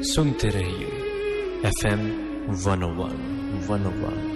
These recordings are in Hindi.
सुनते रहिए FM 101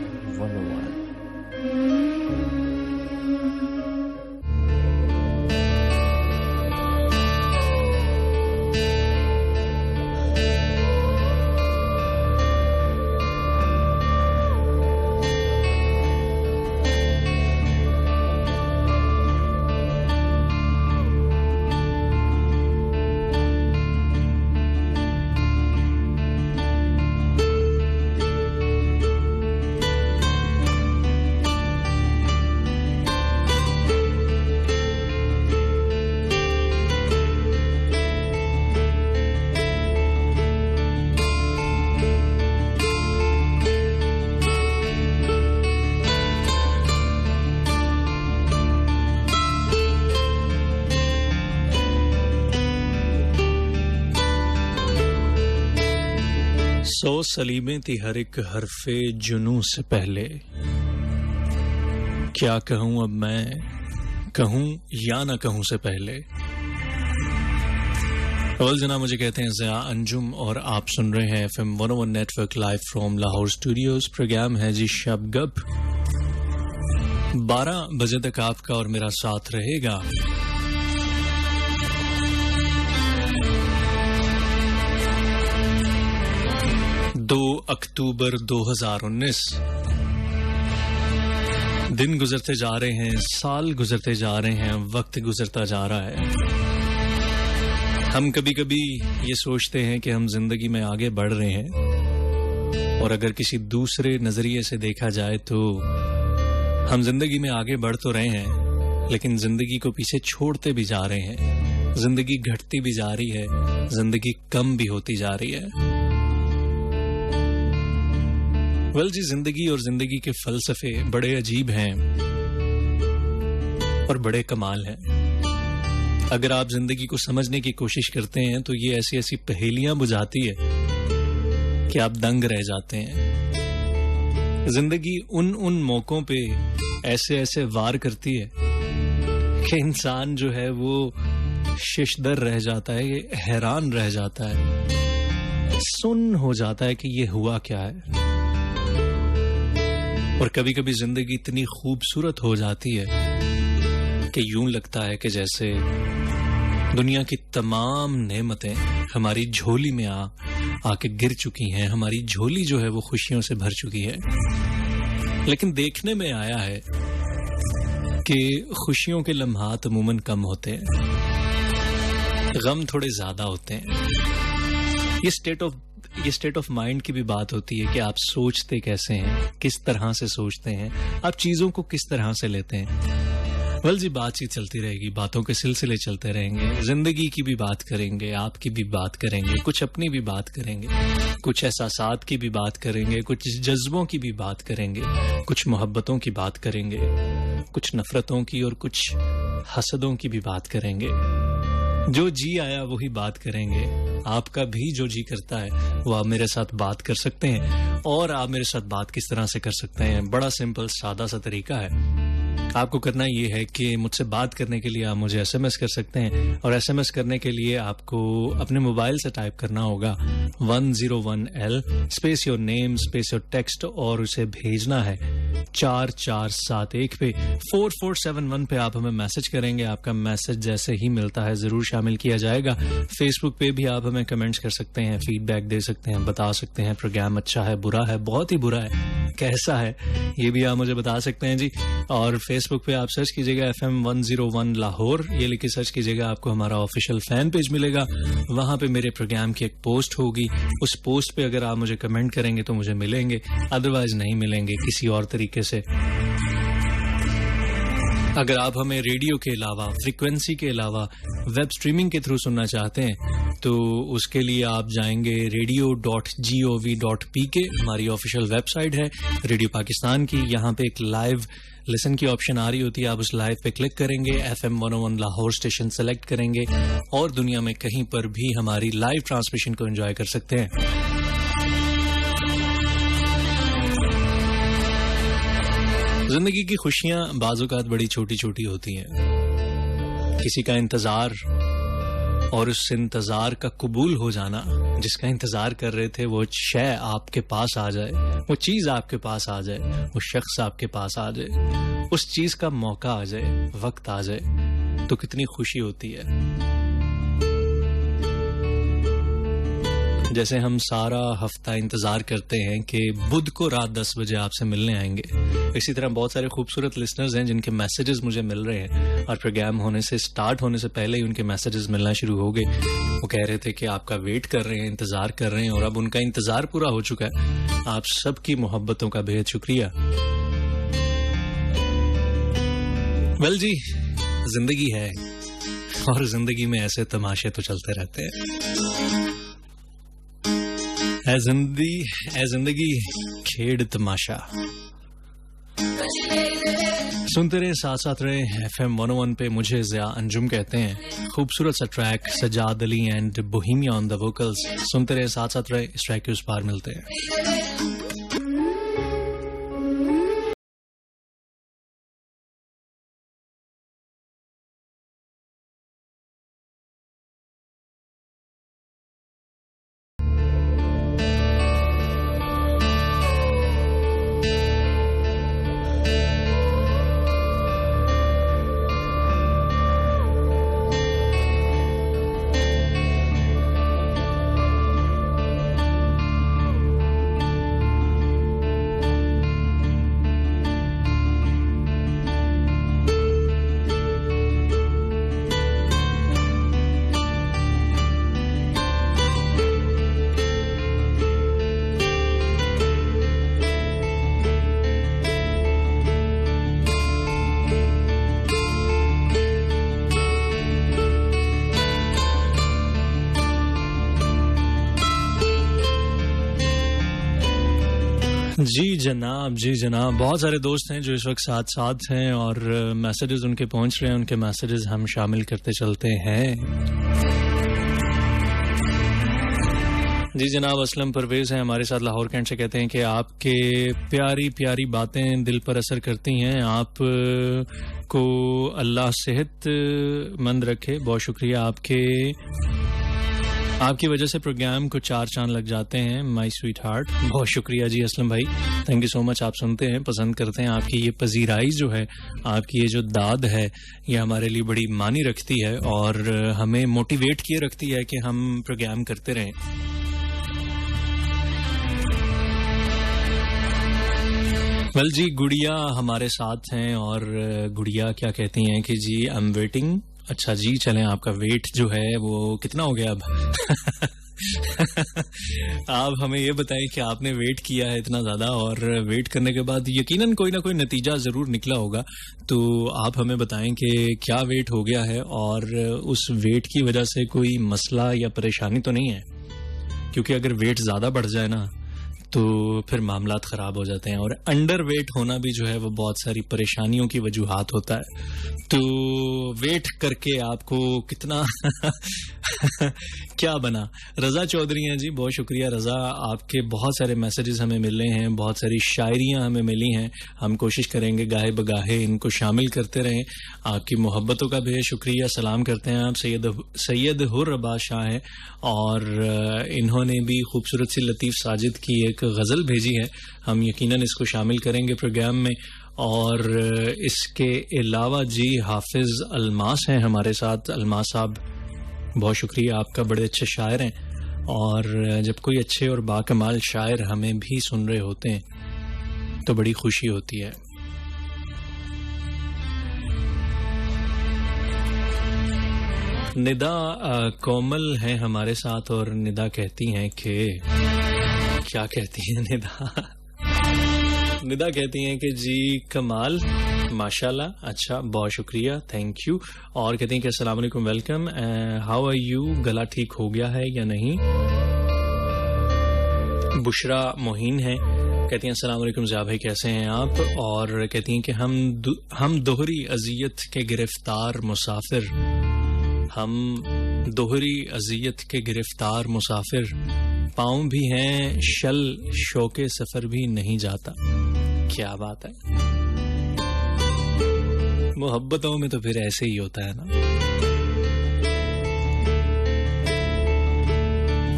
सौ सलीमें थी हर एक हरफे जुनू से पहले। क्या कहूं अब मैं, कहूं या ना कहूं से पहले। अवल जना मुझे कहते हैं ज़िया अंजुम और आप सुन रहे हैं FM 101 network live from Lahore studios. Programme है जी शब गप। 12 बजे तक आपका और मेरा साथ रहेगा। अक्टूबर 2019 दिन गुजरते जा रहे हैं, साल गुजरते जा रहे हैं, वक्त गुजरता जा रहा है। हम कभी कभी ये सोचते हैं कि हम जिंदगी में आगे बढ़ रहे हैं, और अगर किसी दूसरे नजरिए से देखा जाए तो हम जिंदगी में आगे बढ़ तो रहे हैं, लेकिन जिंदगी को पीछे छोड़ते भी जा रहे हैं। जिंदगी घटती भी जा रही है, जिंदगी कम भी होती जा रही है। जी जिंदगी और जिंदगी के फलसफे बड़े अजीब हैं और बड़े कमाल हैं। अगर आप जिंदगी को समझने की कोशिश करते हैं तो ये ऐसी ऐसी पहेलियां बुझाती है कि आप दंग रह जाते हैं। जिंदगी उन मौकों पे ऐसे ऐसे वार करती है कि इंसान जो है वो शिशदर रह जाता है, हैरान रह जाता है, सुन्न हो जाता है कि ये हुआ क्या है। और कभी कभी जिंदगी इतनी खूबसूरत हो जाती है कि यूं लगता है कि जैसे दुनिया की तमाम नेमतें हमारी झोली में आके गिर चुकी हैं। हमारी झोली जो है वो खुशियों से भर चुकी है। लेकिन देखने में आया है कि खुशियों के लम्हात अमूमन कम होते हैं, गम थोड़े ज्यादा होते हैं। ये स्टेट ऑफ माइंड की भी बात होती है कि आप सोचते कैसे हैं, किस तरह से सोचते हैं, आप चीजों को किस तरह से लेते हैं। जी बातचीत चलती रहेगी, बातों के सिलसिले चलते रहेंगे। जिंदगी की भी बात करेंगे, आपकी भी बात करेंगे, कुछ अपनी भी बात करेंगे, कुछ एहसासात की भी बात करेंगे, कुछ जज्बों की भी बात करेंगे, कुछ मोहब्बतों की बात करेंगे, कुछ नफरतों की और कुछ हसदों की भी बात करेंगे। जो जी आया वही बात करेंगे। आपका भी जो जी करता है वो आप मेरे साथ बात कर सकते हैं। और आप मेरे साथ बात किस तरह से कर सकते हैं? बड़ा सिंपल सादा सा तरीका है। आपको करना ये है कि मुझसे बात करने के लिए आप मुझे SMS कर सकते हैं, और SMS करने के लिए आपको अपने मोबाइल से टाइप करना होगा 101L space your name space your text, और उसे भेजना है 4471 पे 4471 पे। आप हमें मैसेज करेंगे, आपका मैसेज जैसे ही मिलता है जरूर शामिल किया जाएगा। फेसबुक पे भी आप हमें कमेंट्स कर सकते हैं, फीडबैक दे सकते हैं, बता सकते हैं प्रोग्राम अच्छा है, बुरा है, बहुत ही बुरा है, कैसा है, ये भी आप मुझे बता सकते हैं जी। और फेसबुक पे आप सर्च कीजिएगा FM 101 लाहौर, ये लिख के सर्च कीजिएगा, आपको हमारा ऑफिशियल फैन पेज मिलेगा। वहां पे मेरे प्रोग्राम की एक पोस्ट होगी, उस पोस्ट पे अगर आप मुझे कमेंट करेंगे तो मुझे मिलेंगे, अदरवाइज नहीं मिलेंगे किसी और तरीके से। अगर आप हमें रेडियो के अलावा, फ्रीक्वेंसी के अलावा वेब स्ट्रीमिंग के थ्रू सुनना चाहते हैं तो उसके लिए आप जाएंगे radio.gov.pk, हमारी ऑफिशियल वेबसाइट है रेडियो पाकिस्तान की। यहाँ पे एक लाइव लिसन की ऑप्शन आ रही होती है, आप उस लाइव पे क्लिक करेंगे, FM 101 लाहौर स्टेशन सेलेक्ट करेंगे और दुनिया में कहीं पर भी हमारी लाइव ट्रांसमिशन को एंजॉय कर सकते हैं। जिंदगी की खुशियां बाज़-औक़ात बड़ी छोटी छोटी होती हैं। किसी का इंतजार और उस इंतजार का कबूल हो जाना जिसका इंतजार कर रहे थे वो शय आपके पास आ जाए, वो चीज आपके पास आ जाए, वो शख्स आपके पास आ जाए, उस चीज का मौका आ जाए, वक्त आ जाए, तो कितनी खुशी होती है। जैसे हम सारा हफ्ता इंतजार करते हैं कि बुध को रात 10 बजे आपसे मिलने आएंगे, इसी तरह बहुत सारे खूबसूरत लिसनर्स हैं जिनके मैसेजेस मुझे मिल रहे हैं और प्रोग्राम होने से स्टार्ट होने से पहले ही उनके मैसेजेस मिलना शुरू हो गए। वो कह रहे थे कि आपका वेट कर रहे हैं, इंतजार कर रहे हैं और अब उनका इंतजार पूरा हो चुका है। आप सबकी मोहब्बतों का बेहद शुक्रिया। वेल जी, जिंदगी है और जिंदगी में ऐसे तमाशे तो चलते रहते हैं। ऐ जिंदगी खेड़ तमाशा। सुनते रहे, साथ साथ रहे। FM 101 पे मुझे ज़िया अंजुम कहते हैं। खूबसूरत सा track, Sajjad Ali and Bohemia on the vocals. सुनते रहे, साथ साथ रहे। इस ट्रैक के उस पार मिलते हैं। जी जनाब, जी जनाब। बहुत सारे दोस्त हैं जो इस वक्त साथ साथ हैं और मैसेजेस उनके पहुंच रहे हैं, उनके मैसेजेस हम शामिल करते चलते हैं। जी जनाब, असलम परवेज हैं हमारे साथ लाहौर कैंट से। कहते हैं कि आपके प्यारी प्यारी बातें दिल पर असर करती हैं। आप को अल्लाह सेहतमंद रखे। बहुत शुक्रिया। आपकी वजह से प्रोग्राम को 4 चांद लग जाते हैं, माय स्वीट हार्ट। बहुत शुक्रिया जी असलम भाई, थैंक यू सो मच। आप सुनते हैं, पसंद करते हैं। आपकी ये पजीराई जो है, आपकी ये जो दाद है, ये हमारे लिए बड़ी मानी रखती है और हमें मोटिवेट किए रखती है कि हम प्रोग्राम करते रहें। वेल जी, गुड़िया हमारे साथ हैं और गुड़िया क्या कहती हैं कि जी आई एम वेटिंग। अच्छा जी, चलें, आपका वेट जो है वो कितना हो गया अब? आप हमें ये बताएं कि आपने वेट किया है इतना ज़्यादा और वेट करने के बाद यकीनन कोई ना कोई नतीजा ज़रूर निकला होगा। तो आप हमें बताएं कि क्या वेट हो गया है और उस वेट की वजह से कोई मसला या परेशानी तो नहीं है, क्योंकि अगर वेट ज़्यादा बढ़ जाए ना तो फिर मामलात ख़राब हो जाते हैं और अंडर वेट होना भी जो है वो बहुत सारी परेशानियों की वजूहात होता है। तो वेट करके आपको कितना क्या बना। रज़ा चौधरी हैं जी, बहुत शुक्रिया रज़ा। आपके बहुत सारे मैसेजेस हमें मिले हैं, बहुत सारी शायरियाँ हमें मिली हैं। हम कोशिश करेंगे गाहे बगाहे इनको शामिल करते रहें। आपकी मोहब्बतों का भी शुक्रिया। सलाम करते हैं आप सैयद हुर अब्बास शाह हैं और इन्होंने भी खूबसूरत सी लतीफ़ साजिद की एक गज़ल भेजी है। हम यकीनन इसको शामिल करेंगे प्रोग्राम में। और इसके अलावा जी हाफिज़ अलमास हैं हमारे साथ। अलमास साहब, बहुत शुक्रिया आपका, बड़े अच्छे शायर हैं और जब कोई अच्छे और बाकमाल शायर हमें भी सुन रहे होते हैं तो बड़ी खुशी होती है। निदा कोमल हैं हमारे साथ और निदा कहती हैं कि क्या कहती हैं निदा कहती हैं कि जी कमाल, माशाल्लाह। अच्छा, बहुत शुक्रिया, थैंक यू। और कहती हैं कि अस्सलाम वालेकुम, वेलकम, हाउ आर यू। गला ठीक हो गया है या नहीं। बुशरा मोहीन है, कहती हैं अस्सलाम वालेकुम ज़िया भाई, कैसे हैं आप। और कहती हैं कि हम दोहरी अजियत के गिरफ्तार मुसाफिर, हम दोहरी अजियत के गिरफ्तार मुसाफिर, पाँव भी हैं शल शौके सफर भी नहीं जाता। क्या बात है, मोहब्बतों में तो फिर ऐसे ही होता है ना।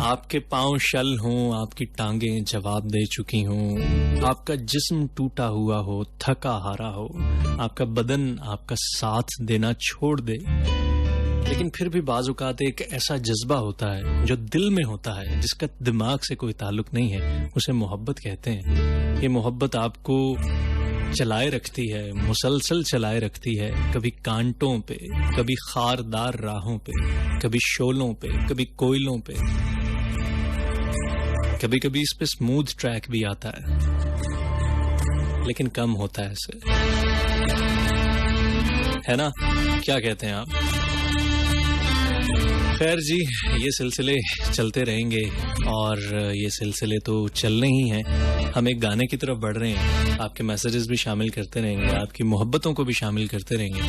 आपके पांव शल हों, आपकी टांगें जवाब दे चुकी हों, आपका जिस्म टूटा हुआ हो, थका हारा हो, आपका बदन आपका साथ देना छोड़ दे, लेकिन फिर भी बाज़ औक़ात एक ऐसा जज्बा होता है जो दिल में होता है, जिसका दिमाग से कोई ताल्लुक नहीं है, उसे मोहब्बत कहते हैं। ये मोहब्बत आपको चलाए रखती है, मुसलसल चलाए रखती है, कभी कांटों पे, कभी खारदार राहों पे, कभी शोलों पे, कभी कोयलों पे, कभी कभी इस पे स्मूथ ट्रैक भी आता है, लेकिन कम होता है इससे, है ना? क्या कहते हैं आप? खैर जी, ये सिलसिले चलते रहेंगे और ये सिलसिले तो चलने ही हैं। हम एक गाने की तरफ बढ़ रहे हैं, आपके मैसेजेस भी शामिल करते रहेंगे, आपकी मोहब्बतों को भी शामिल करते रहेंगे,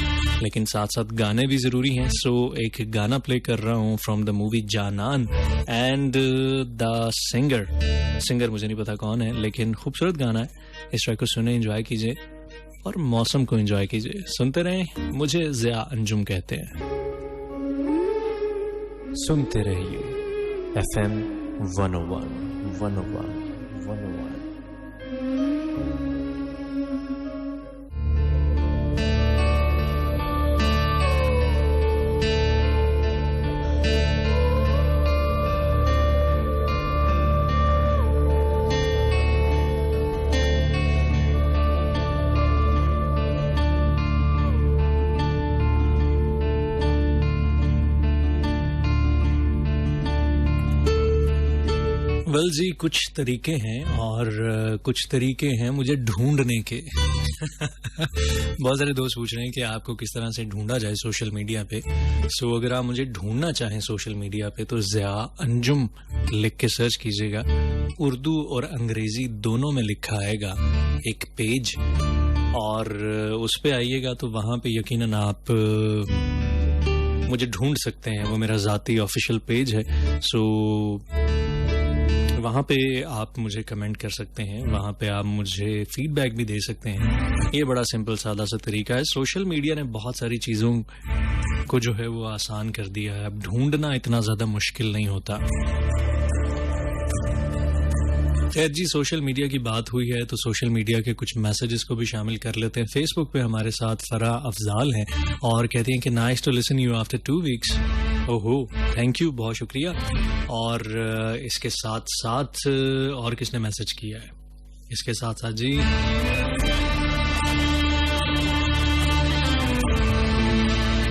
लेकिन साथ साथ गाने भी ज़रूरी हैं। सो एक गाना प्ले कर रहा हूँ from the movie Jaanan and the singer मुझे नहीं पता कौन है, लेकिन खूबसूरत गाना है। इस ट्रैक को सुने, एंजॉय कीजिए और मौसम को एंजॉय कीजिए। सुनते रहें, मुझे ज़िया अंजुम कहते हैं। सुनते रहिए FM 101। वेल जी, कुछ तरीके हैं और कुछ तरीके हैं मुझे ढूंढने के। बहुत सारे दोस्त पूछ रहे हैं कि आपको किस तरह से ढूंढा जाए सोशल मीडिया पे। सो अगर आप मुझे ढूंढना चाहें सोशल मीडिया पे तो ज़िया अंजुम लिख के सर्च कीजिएगा। उर्दू और अंग्रेजी दोनों में लिखा आएगा एक पेज, और उस पे आइएगा तो वहाँ पे यकीनन आप मुझे ढूंढ सकते हैं। वो मेरा ज़ाती ऑफिशियल पेज है। सो वहाँ पे आप मुझे कमेंट कर सकते हैं, वहाँ पे आप मुझे फीडबैक भी दे सकते हैं। ये बड़ा सिंपल सादा सा तरीका है। सोशल मीडिया ने बहुत सारी चीज़ों को जो है वो आसान कर दिया है। अब ढूंढना इतना ज़्यादा मुश्किल नहीं होता। खैर जी, सोशल मीडिया की बात हुई है तो सोशल मीडिया के कुछ मैसेजेस को भी शामिल कर लेते हैं। फेसबुक पे हमारे साथ फरा अफजाल हैं और कहती हैं कि nice to listen you after 2 weeks. ओहो, थैंक यू, बहुत शुक्रिया। और इसके साथ साथ और किसने मैसेज किया है? इसके साथ साथ जी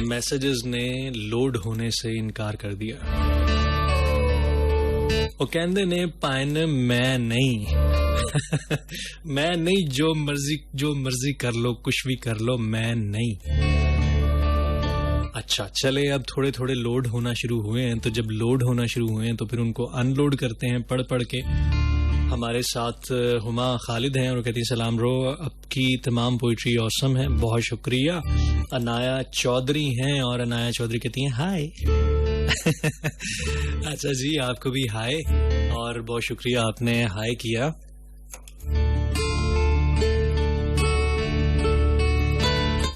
मैसेजेस ने लोड होने से इनकार कर दिया। वो कहते ने पाइन मैं नहीं मैं नहीं, जो मर्जी कर लो, कुछ भी कर लो, मैं नहीं। अच्छा चले, अब थोड़े थोड़े लोड होना शुरू हुए हैं, तो जब लोड होना शुरू हुए हैं तो फिर उनको अनलोड करते हैं पढ़ पढ़ के। हमारे साथ हुमा खालिद हैं और कहती हैं सलाम रो, आपकी तमाम पोइट्री ऑसम है, बहुत शुक्रिया। अनाया चौधरी हैं और अनाया चौधरी कहती हैं हाय। अच्छा जी, आपको भी हाय और बहुत शुक्रिया आपने हाय किया।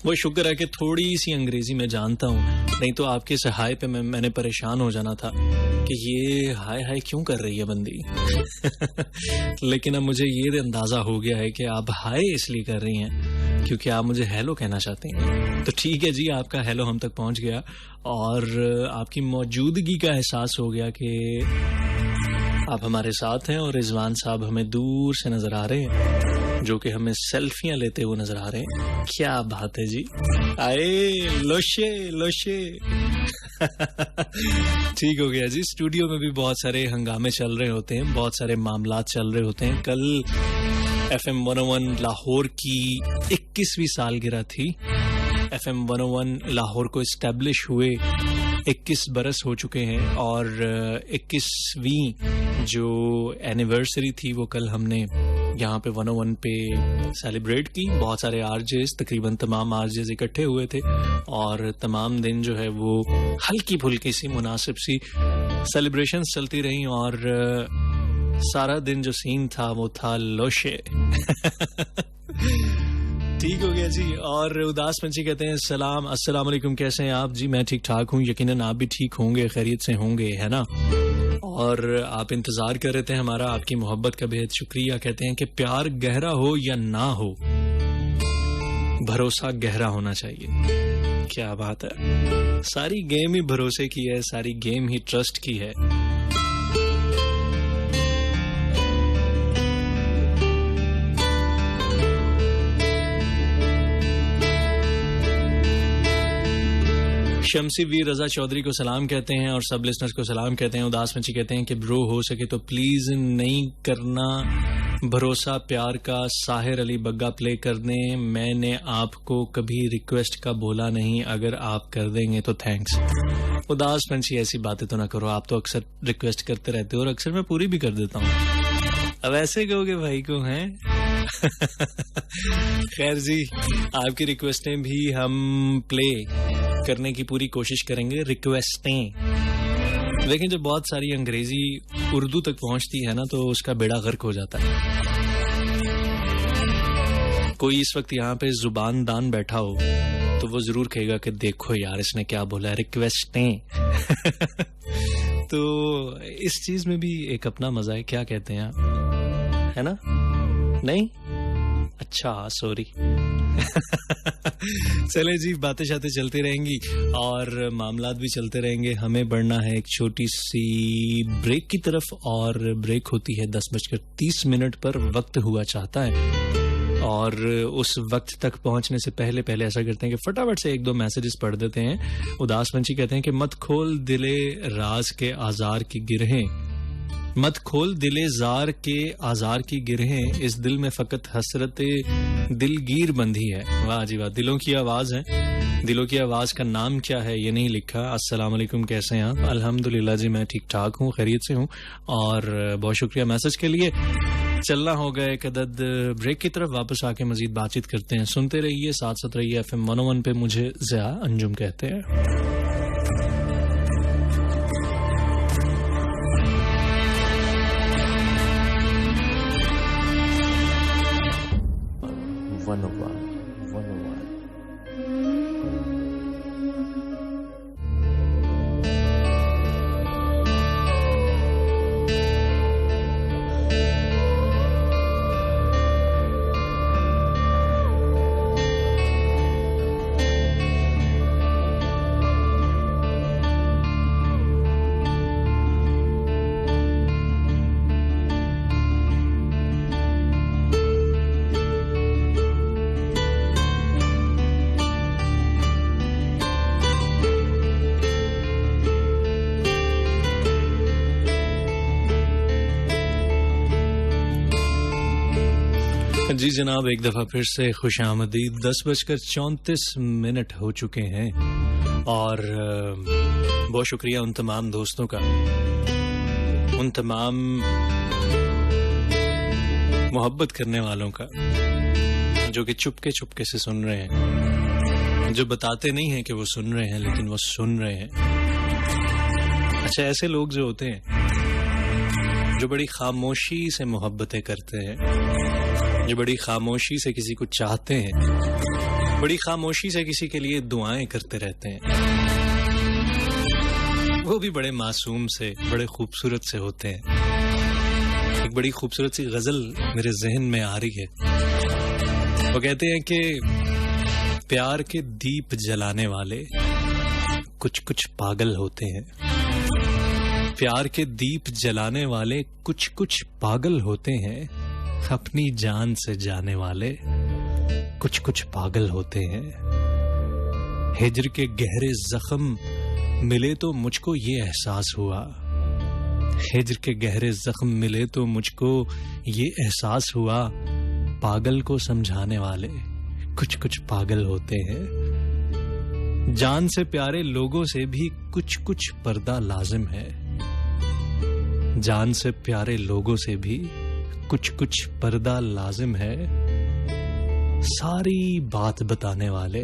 वो शुक्र है कि थोड़ी सी अंग्रेजी में जानता हूँ, नहीं तो आपके इस हाय पे मैंने परेशान हो जाना था कि ये हाय हाय क्यों कर रही है बंदी। लेकिन अब मुझे ये अंदाजा हो गया है कि आप हाय इसलिए कर रही हैं क्योंकि आप मुझे हेलो कहना चाहते हैं। तो ठीक है जी, आपका हेलो हम तक पहुंच गया और आपकी मौजूदगी का एहसास हो गया कि आप हमारे साथ हैं। और रिजवान साहब हमें दूर से नजर आ रहे हैं, जो कि हमें सेल्फियां लेते हुए नजर आ रहे हैं। क्या बात है जी, आए लोशे लोशे। ठीक हो गया जी। स्टूडियो में भी बहुत सारे हंगामे चल रहे होते हैं, बहुत सारे मामलात चल रहे होते हैं। कल FM 101 लाहौर की 21वीं सालगिरह थी। FM 101 लाहौर को इस्टेब्लिश हुए 21 बरस हो चुके हैं और 21वीं जो एनिवर्सरी थी वो कल हमने यहाँ पे 101 पे सेलिब्रेट की। बहुत सारे आरजेस, तकरीबन तमाम आरजेस इकट्ठे हुए थे और तमाम दिन जो है वो हल्की फुल्की सी मुनासिब सी सेलिब्रेशंस चलती रही और सारा दिन जो सीन था वो था लोशे। ठीक हो गया जी। और उदास पंछी कहते हैं सलाम, अस्सलाम वालेकुम, कैसे हैं आप? जी मैं ठीक ठाक हूँ, यकीनन आप भी ठीक होंगे, खैरियत से होंगे, है ना? और आप इंतजार कर रहे थे हमारा, आपकी मोहब्बत का बेहद शुक्रिया। कहते हैं कि प्यार गहरा हो या ना हो, भरोसा गहरा होना चाहिए। क्या बात है, सारी गेम ही भरोसे की है, सारी गेम ही ट्रस्ट की है। शमसी वीर रजा चौधरी को सलाम कहते हैं और सब लिसनर्स को सलाम कहते हैं। उदास पंछी कहते हैं कि ब्रो हो सके तो प्लीज नहीं करना भरोसा प्यार का, साहिर अली बग्गा प्ले कर दें। मैंने आपको कभी रिक्वेस्ट का बोला नहीं, अगर आप कर देंगे तो थैंक्स। उदास पंछी ऐसी बातें तो ना करो, आप तो अक्सर रिक्वेस्ट करते रहते हो और अक्सर मैं पूरी भी कर देता हूँ। अब ऐसे कहोगे भाई को हैं? खैर जी, आपकी रिक्वेस्टें भी हम प्ले करने की पूरी कोशिश करेंगे। रिक्वेस्टें, लेकिन जब बहुत सारी अंग्रेजी उर्दू तक पहुंचती है ना तो उसका बेड़ा गर्क हो जाता है। कोई इस वक्त यहाँ पे जुबान दान बैठा हो तो वो जरूर कहेगा कि देखो यार इसने क्या बोला है, रिक्वेस्टें। तो इस चीज में भी एक अपना मजा है, क्या कहते हैं आप, है ना? नहीं? अच्छा, सॉरी। चले जी, बातें शातें चलती रहेंगी और मामलात भी चलते रहेंगे। हमें बढ़ना है एक छोटी सी ब्रेक की तरफ और ब्रेक होती है 10:30 पर। वक्त हुआ चाहता है और उस वक्त तक पहुंचने से पहले ऐसा करते हैं कि फटाफट से 1-2 मैसेजेस पढ़ देते हैं। उदास पंछी कहते हैं कि मत खोल दिले राज के आजार की गिरहें, मत खोल दिले जार के आजार की गिरहें, इस दिल में फकत हसरत दिलगीर बंधी है। वाह जी वाह, दिलों की आवाज है। दिलों की आवाज का नाम क्या है ये नहीं लिखा। अस्सलाम वालेकुम, कैसे हैं आप? अल्हम्दुलिल्लाह जी, मैं ठीक ठाक हूँ, खैरियत से हूँ और बहुत शुक्रिया मैसेज के लिए। चलना होगा एक अदद ब्रेक की तरफ, वापस आके मजीद बातचीत करते हैं। सुनते रहिए, साथ साथ रहिए। FM 101 पे मुझे ज़िया अंजुम कहते हैं। जी जनाब, एक दफा फिर से खुशामदीद। 10:34 हो चुके हैं और बहुत शुक्रिया उन तमाम दोस्तों का, उन तमाम मोहब्बत करने वालों का जो कि चुपके चुपके से सुन रहे हैं, जो बताते नहीं हैं कि वो सुन रहे हैं लेकिन वो सुन रहे हैं। अच्छा, ऐसे लोग जो होते हैं जो बड़ी खामोशी से मोहब्बतें करते हैं, जो बड़ी खामोशी से किसी को चाहते हैं, बड़ी खामोशी से किसी के लिए दुआएं करते रहते हैं, वो भी बड़े मासूम से, बड़े खूबसूरत से होते हैं। एक बड़ी खूबसूरत सी गजल मेरे जहन में आ रही है। वो कहते हैं कि प्यार के दीप जलाने वाले कुछ कुछ पागल होते हैं, प्यार के दीप जलाने वाले कुछ कुछ पागल होते हैं, अपनी जान से जाने वाले कुछ कुछ पागल होते हैं। हिज्र के गहरे जख्म मिले तो मुझको ये एहसास हुआ, हिज्र के गहरे जख्म मिले तो मुझको ये एहसास हुआ, पागल को समझाने वाले कुछ कुछ पागल होते हैं। जान से प्यारे लोगों से भी कुछ कुछ पर्दा लाजिम है, जान से प्यारे लोगों से भी कुछ कुछ पर्दा लाजिम है, सारी बात बताने वाले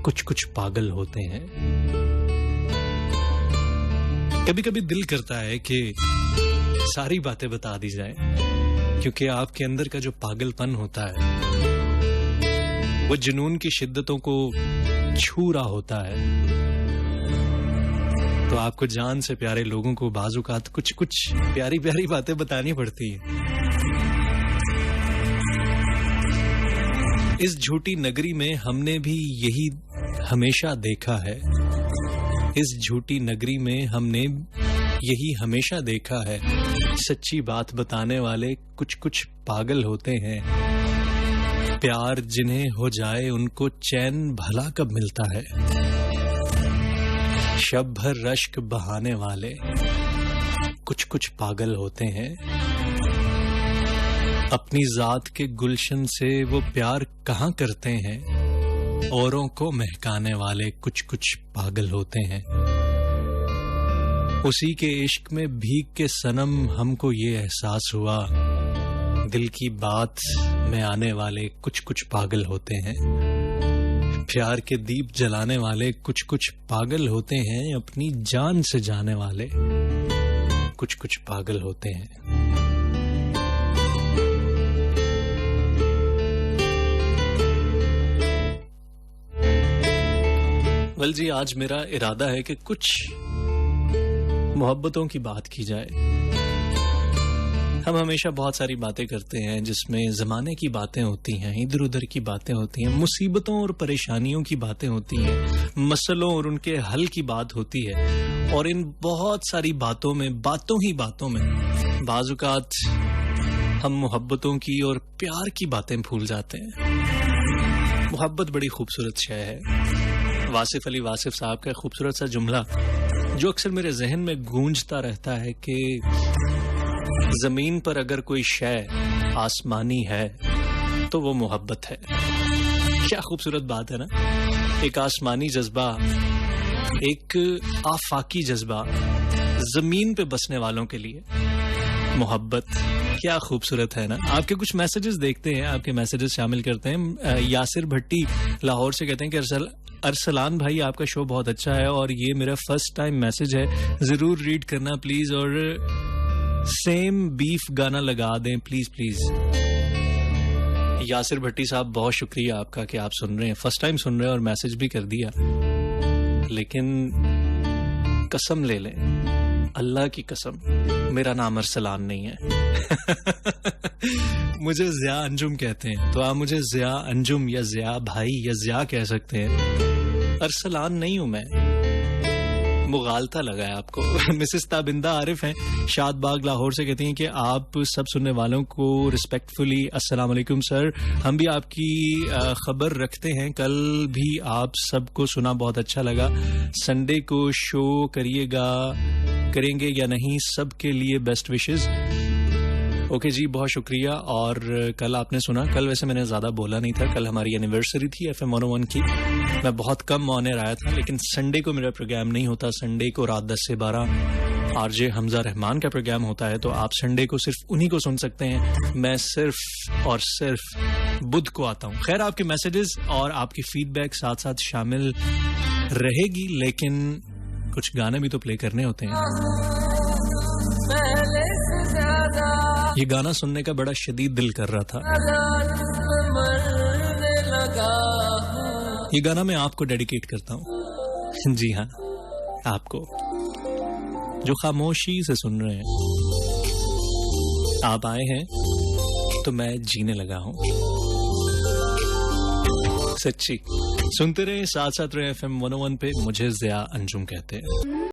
कुछ कुछ पागल होते हैं। कभी कभी दिल करता है कि सारी बातें बता दी जाए, क्योंकि आपके अंदर का जो पागलपन होता है वो जुनून की शिद्दतों को छू रहा होता है। तो आपको जान से प्यारे लोगों को बाज़-औक़ात कुछ प्यारी प्यारी बातें बतानी पड़ती है। इस झूठी नगरी में हमने भी यही हमेशा देखा है। इस झूठी नगरी में हमने यही हमेशा देखा है। सच्ची बात बताने वाले कुछ पागल होते हैं। प्यार जिन्हें हो जाए उनको चैन भला कब मिलता है। शब भर रश्क बहाने वाले कुछ पागल होते हैं। अपनी जात के गुलशन से वो प्यार कहाँ करते हैं। औरों को महकाने वाले कुछ पागल होते हैं। उसी के इश्क में भीग के सनम हमको ये एहसास हुआ। दिल की बात में आने वाले कुछ पागल होते हैं। प्यार के दीप जलाने वाले कुछ पागल होते हैं। अपनी जान से जाने वाले कुछ पागल होते हैं। वेल जी, आज मेरा इरादा है कि कुछ मोहब्बतों की बात की जाए। हम हमेशा बहुत सारी बातें करते हैं जिसमें ज़माने की बातें होती हैं, इधर उधर की बातें होती हैं, मुसीबतों और परेशानियों की बातें होती हैं, मसलों और उनके हल की बात होती है। और इन बहुत सारी बातों में बाज़-औक़ात हम मोहब्बतों की और प्यार की बातें भूल जाते हैं। मोहब्बत बड़ी खूबसूरत शय है। वासिफ अली वासिफ साहब का खूबसूरत सा जुमला जो अक्सर मेरे जहन में गूंजता रहता है कि जमीन पर अगर कोई शय आसमानी है तो वो मोहब्बत है। क्या खूबसूरत बात है ना। एक आसमानी जज्बा, एक आफाकी जज्बा जमीन पे बसने वालों के लिए मोहब्बत, क्या खूबसूरत है ना। आपके कुछ मैसेजेस देखते हैं, आपके मैसेजेस शामिल करते हैं। यासिर भट्टी लाहौर से कहते हैं कि अरसलान भाई आपका शो बहुत अच्छा है और ये मेरा फर्स्ट टाइम मैसेज है, जरूर रीड करना प्लीज, और सेम बीफ गाना लगा दें प्लीज। यासिर भट्टी साहब बहुत शुक्रिया आपका कि आप सुन रहे हैं, फर्स्ट टाइम सुन रहे हैं और मैसेज भी कर दिया। लेकिन कसम ले लें, अल्लाह की कसम, मेरा नाम अरसलान नहीं है। मुझे ज़िया अंजुम कहते हैं, तो आप मुझे ज़िया अंजुम या ज़िया भाई या ज़िया कह सकते हैं। अरसलान नहीं हूं मैं, मुगालता लगा है आपको। मिसेस ताबिंदा आरिफ हैं शादबाग लाहौर से, कहती हैं कि आप सब सुनने वालों को रिस्पेक्टफुली अस्सलाम वालेकुम सर, हम भी आपकी खबर रखते हैं। कल भी आप सबको सुना, बहुत अच्छा लगा। संडे को शो करेंगे या नहीं, सबके लिए बेस्ट विशेस। ओके जी, बहुत शुक्रिया। और कल आपने सुना, कल वैसे मैंने ज़्यादा बोला नहीं था, कल हमारी एनिवर्सरी थी FM 101 की। मैं बहुत कम ऑन एयर आया था, लेकिन संडे को मेरा प्रोग्राम नहीं होता। संडे को रात 10 से 12 आरजे हमजा रहमान का प्रोग्राम होता है, तो आप संडे को सिर्फ उन्हीं को सुन सकते हैं। मैं सिर्फ और सिर्फ बुध को आता हूँ। खैर, आपके मैसेजेस और आपकी फीडबैक साथ साथ शामिल रहेगी, लेकिन कुछ गाने भी तो प्ले करने होते हैं। ये गाना सुनने का बड़ा शदीद दिल कर रहा था। ये गाना मैं आपको डेडिकेट करता हूँ। जी हाँ, आपको जो खामोशी से सुन रहे हैं। आप आए हैं तो मैं जीने लगा हूँ। सच्ची सुनते रहे, साथ साथ रहे FM 101 पे। मुझे ज़िया अंजुम कहते हैं।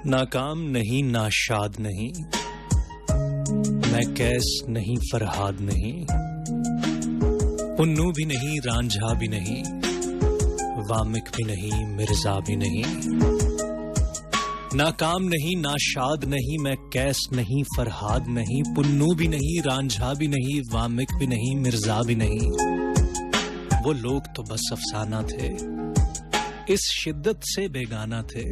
नाकाम नहीं, नाशाद नहीं, मैं कैस नहीं, फरहाद नहीं, पुन्नू भी नहीं, रांझा भी नहीं, वामिक भी नहीं, मिर्जा भी नहीं। नाकाम नहीं, नाशाद नहीं, मैं कैस नहीं, फरहाद नहीं, पुन्नू भी नहीं, रांझा भी नहीं, वामिक भी नहीं, मिर्जा भी नहीं। वो लोग तो बस अफसाना थे, इस शिद्दत से बेगाना थे।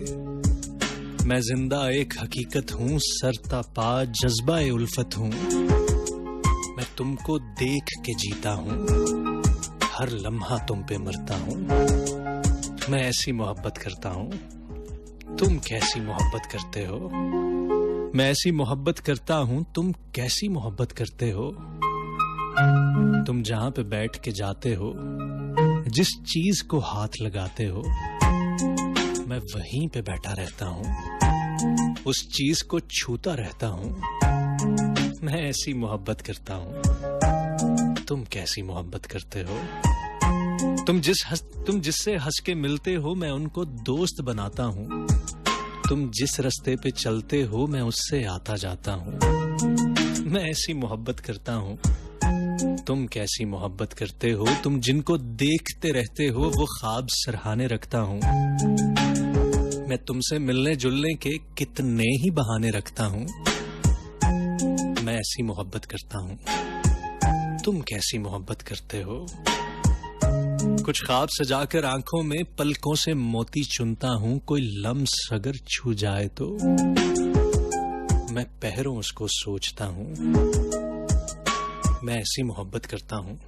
मैं जिंदा एक हकीकत हूँ, सरता पा जज्बा उल्फत हूँ। मैं तुमको देख के जीता हूँ, हर लम्हा तुम पे मरता हूँ। मैं ऐसी मोहब्बत करता हूँ, तुम कैसी मोहब्बत करते हो। मैं ऐसी मोहब्बत करता हूँ, तुम कैसी मोहब्बत करते हो। तुम जहां पे बैठ के जाते हो, जिस चीज को हाथ लगाते हो, मैं वहीं पे बैठा रहता हूँ, उस चीज को छूता रहता हूँ। मैं ऐसी मोहब्बत करता हूँ, तुम कैसी मोहब्बत करते हो। तुम जिससे हंस के मिलते हो, मैं उनको दोस्त बनाता हूँ। तुम जिस रास्ते पे चलते हो, मैं उससे आता जाता हूँ। मैं ऐसी मोहब्बत करता हूँ, तुम कैसी मोहब्बत करते हो। तुम जिनको देखते रहते हो, वो ख्वाब सरहाने रखता हूँ। मैं तुमसे मिलने जुलने के कितने ही बहाने रखता हूँ। मैं ऐसी मोहब्बत करता हूँ, तुम कैसी मोहब्बत करते हो। कुछ ख्वाब सजाकर आंखों में पलकों से मोती चुनता हूँ। कोई लम्स अगर छू जाए तो मैं पहरों उसको सोचता हूँ। मैं ऐसी मोहब्बत करता हूँ,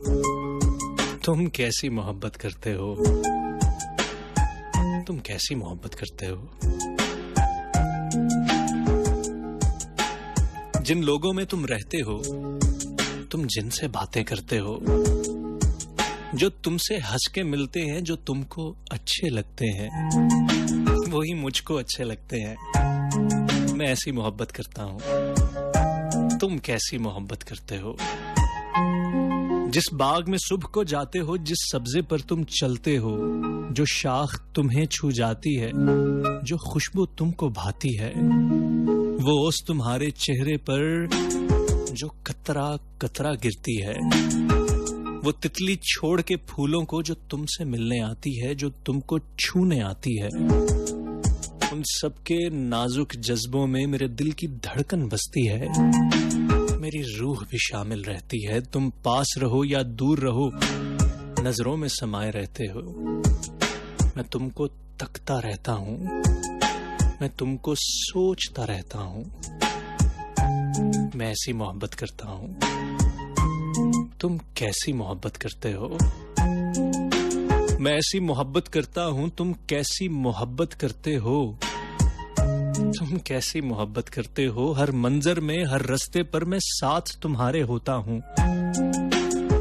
तुम कैसी मोहब्बत करते हो। तुम कैसी मोहब्बत करते हो। जिन लोगों में तुम रहते हो, तुम जिनसे बातें करते हो, जो तुमसे हंस के मिलते हैं, जो तुमको अच्छे लगते हैं, वही मुझको अच्छे लगते हैं। मैं ऐसी मोहब्बत करता हूँ, तुम कैसी मोहब्बत करते हो। जिस बाग में सुबह को जाते हो, जिस सब्जे पर तुम चलते हो, जो शाख तुम्हें छू जाती है, जो खुशबू तुमको भाती है, वो ओस तुम्हारे चेहरे पर जो कतरा कतरा गिरती है, वो तितली छोड़ के फूलों को जो तुमसे मिलने आती है, जो तुमको छूने आती है, उन सबके नाजुक जज्बों में मेरे दिल की धड़कन बसती है। मेरी रूह भी शामिल रहती है। तुम पास रहो या दूर रहो, नजरों में समाये रहते हो। मैं तुमको तकता रहता हूँ, मैं तुमको सोचता रहता हूँ। मैं ऐसी मोहब्बत करता हूँ, तुम कैसी मोहब्बत करते हो। मैं ऐसी मोहब्बत करता हूँ, तुम कैसी मोहब्बत करते हो। तुम कैसी मोहब्बत करते हो। हर मंजर में, हर रास्ते पर मैं साथ तुम्हारे होता हूँ।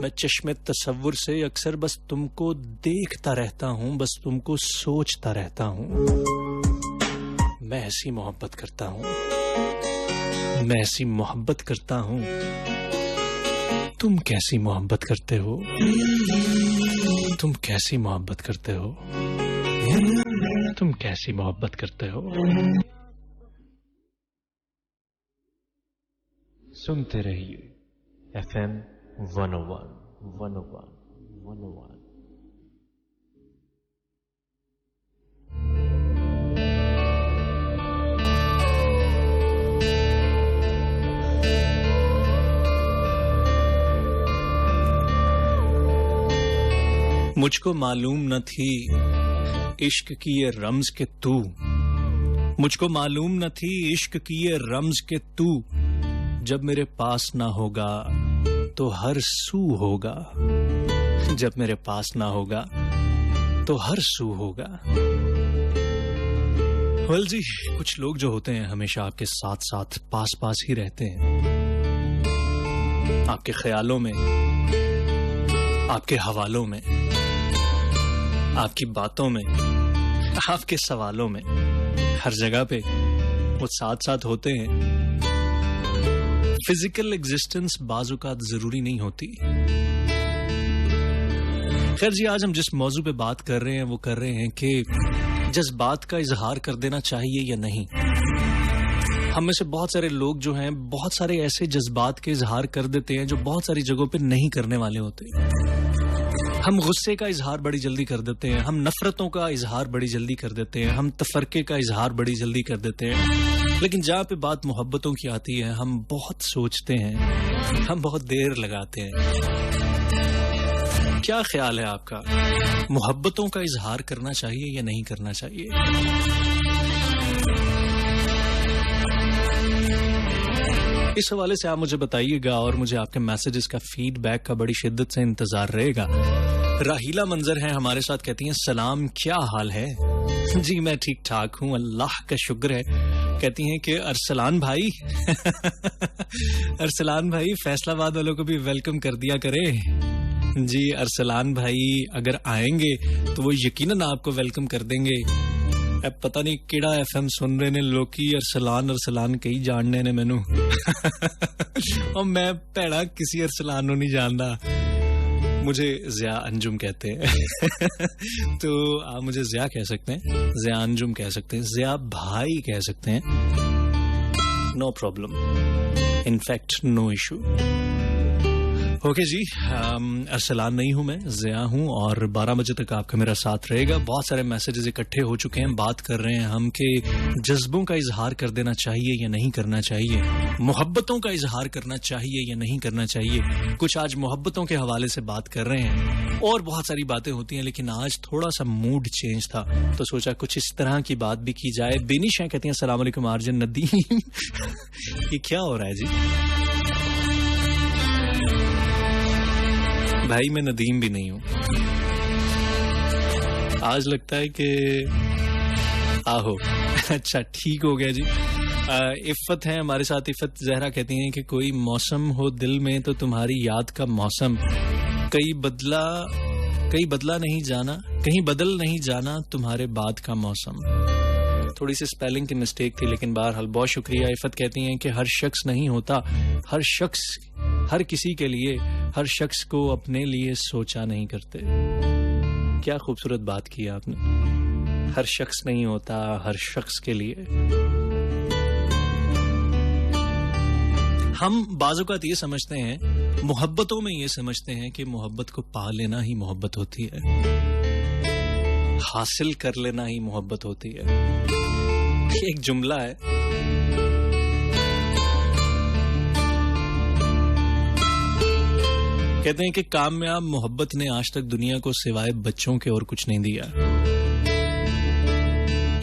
मैं चश्मे तसव्वुर से अक्सर बस तुमको देखता रहता हूँ, बस तुमको सोचता रहता हूँ। मैं ऐसी मोहब्बत करता हूँ, मैं ऐसी मोहब्बत करता हूँ। तुम कैसी मोहब्बत करते हो। तुम कैसी मोहब्बत करते हो। तुम कैसी मोहब्बत करते हो। सुनते रहिए FM 101। मुझको मालूम न थी इश्क की ये रम्ज के तू। मुझको मालूम न थी इश्क की ये रम्ज के तू। जब मेरे पास ना होगा तो हर सू होगा। जब मेरे पास ना होगा तो हर सू होगा। वेल जी, कुछ लोग जो होते हैं हमेशा आपके साथ साथ पास पास ही रहते हैं, आपके ख्यालों में, आपके हवालों में, आपकी बातों में, आपके सवालों में, हर जगह पे वो साथ साथ होते हैं। फिजिकल एग्जिस्टेंस बाज़-औक़ात जरूरी नहीं होती। खैर जी, आज हम जिस मौजू पे बात कर रहे हैं वो कर रहे हैं कि जज्बात का इजहार कर देना चाहिए या नहीं। हम में से बहुत सारे लोग जो हैं बहुत सारे ऐसे जज्बात के इजहार कर देते हैं जो बहुत सारी जगहों पे नहीं करने वाले होते। हम गुस्से का इजहार बड़ी जल्दी कर देते हैं, हम नफरतों का इजहार बड़ी जल्दी कर देते हैं, हम तफरके का इजहार बड़ी जल्दी कर देते हैं। लेकिन जहाँ पे बात मोहब्बतों की आती है हम बहुत सोचते हैं, हम बहुत देर लगाते हैं। क्या ख्याल है आपका, मोहब्बतों का इजहार करना चाहिए या नहीं करना चाहिए? इस हवाले से आप मुझे बताइएगा और मुझे आपके मैसेजेस का फीडबैक का बड़ी शिद्दत से इंतजार रहेगा। राहीला मंजर हैं हमारे साथ, कहती हैं सलाम, क्या हाल है? जी मैं ठीक ठाक हूँ, अल्लाह का शुक्र है। कहती हैं कि अरसलान भाई अरसलान भाई फैसलाबाद वालों को भी वेलकम कर दिया करे। जी अरसलान भाई अगर आएंगे तो वो यकीनन आपको वेलकम कर देंगे। अब पता नहीं केड़ा एफएम सुन रहे ने लोकी, अरसलान कई जानने ने मैनू और मैं भैड़ा किसी अरसलान नहीं जानता, मुझे ज़िया अंजुम कहते हैं तो आप मुझे ज़िया कह सकते हैं, ज़िया अंजुम कह सकते हैं, ज़िया भाई कह सकते हैं, no problem, in fact no issue. Okay जी, अरसलान नहीं हूं मैं, ज़िया हूं और 12 बजे तक आपका मेरा साथ रहेगा। बहुत सारे मैसेजेस इकट्ठे हो चुके हैं, बात कर रहे हैं हम कि जज्बों का इजहार कर देना चाहिए या नहीं करना चाहिए, मोहब्बतों का इजहार करना चाहिए या नहीं करना चाहिए। कुछ आज मोहब्बतों के हवाले से बात कर रहे हैं और बहुत सारी बातें होती हैं, लेकिन आज थोड़ा सा मूड चेंज था तो सोचा कुछ इस तरह की बात भी की जाए। बेनिशा कहती हैं अस्सलाम वालेकुम आरजन नदीम ये क्या हो रहा है जी? भाई मैं नदीम भी नहीं हूं, आज लगता है कि आहो अच्छा ठीक हो गया जी। इफ़त है हमारे साथ, इफ़त जहरा कहती हैं कि कोई मौसम हो दिल में तो तुम्हारी याद का मौसम, कहीं बदला नहीं जाना, कहीं बदल नहीं जाना तुम्हारे बाद का मौसम। थोड़ी सी स्पेलिंग की मिस्टेक थी लेकिन बहरहाल बहुत शुक्रिया। इफ़त कहती हैं कि हर शख्स नहीं होता, हर किसी के लिए, हर शख्स को अपने लिए सोचा नहीं करते। क्या खूबसूरत बात की आपने, हर शख्स नहीं होता हर शख्स के लिए। हम बाज़-औक़ात ये समझते हैं, मोहब्बतों में ये समझते हैं कि मोहब्बत को पा लेना ही मोहब्बत होती है, हासिल कर लेना ही मोहब्बत होती है। एक जुमला है, कहते हैं कि कामयाब मोहब्बत ने आज तक दुनिया को सिवाय बच्चों के और कुछ नहीं दिया।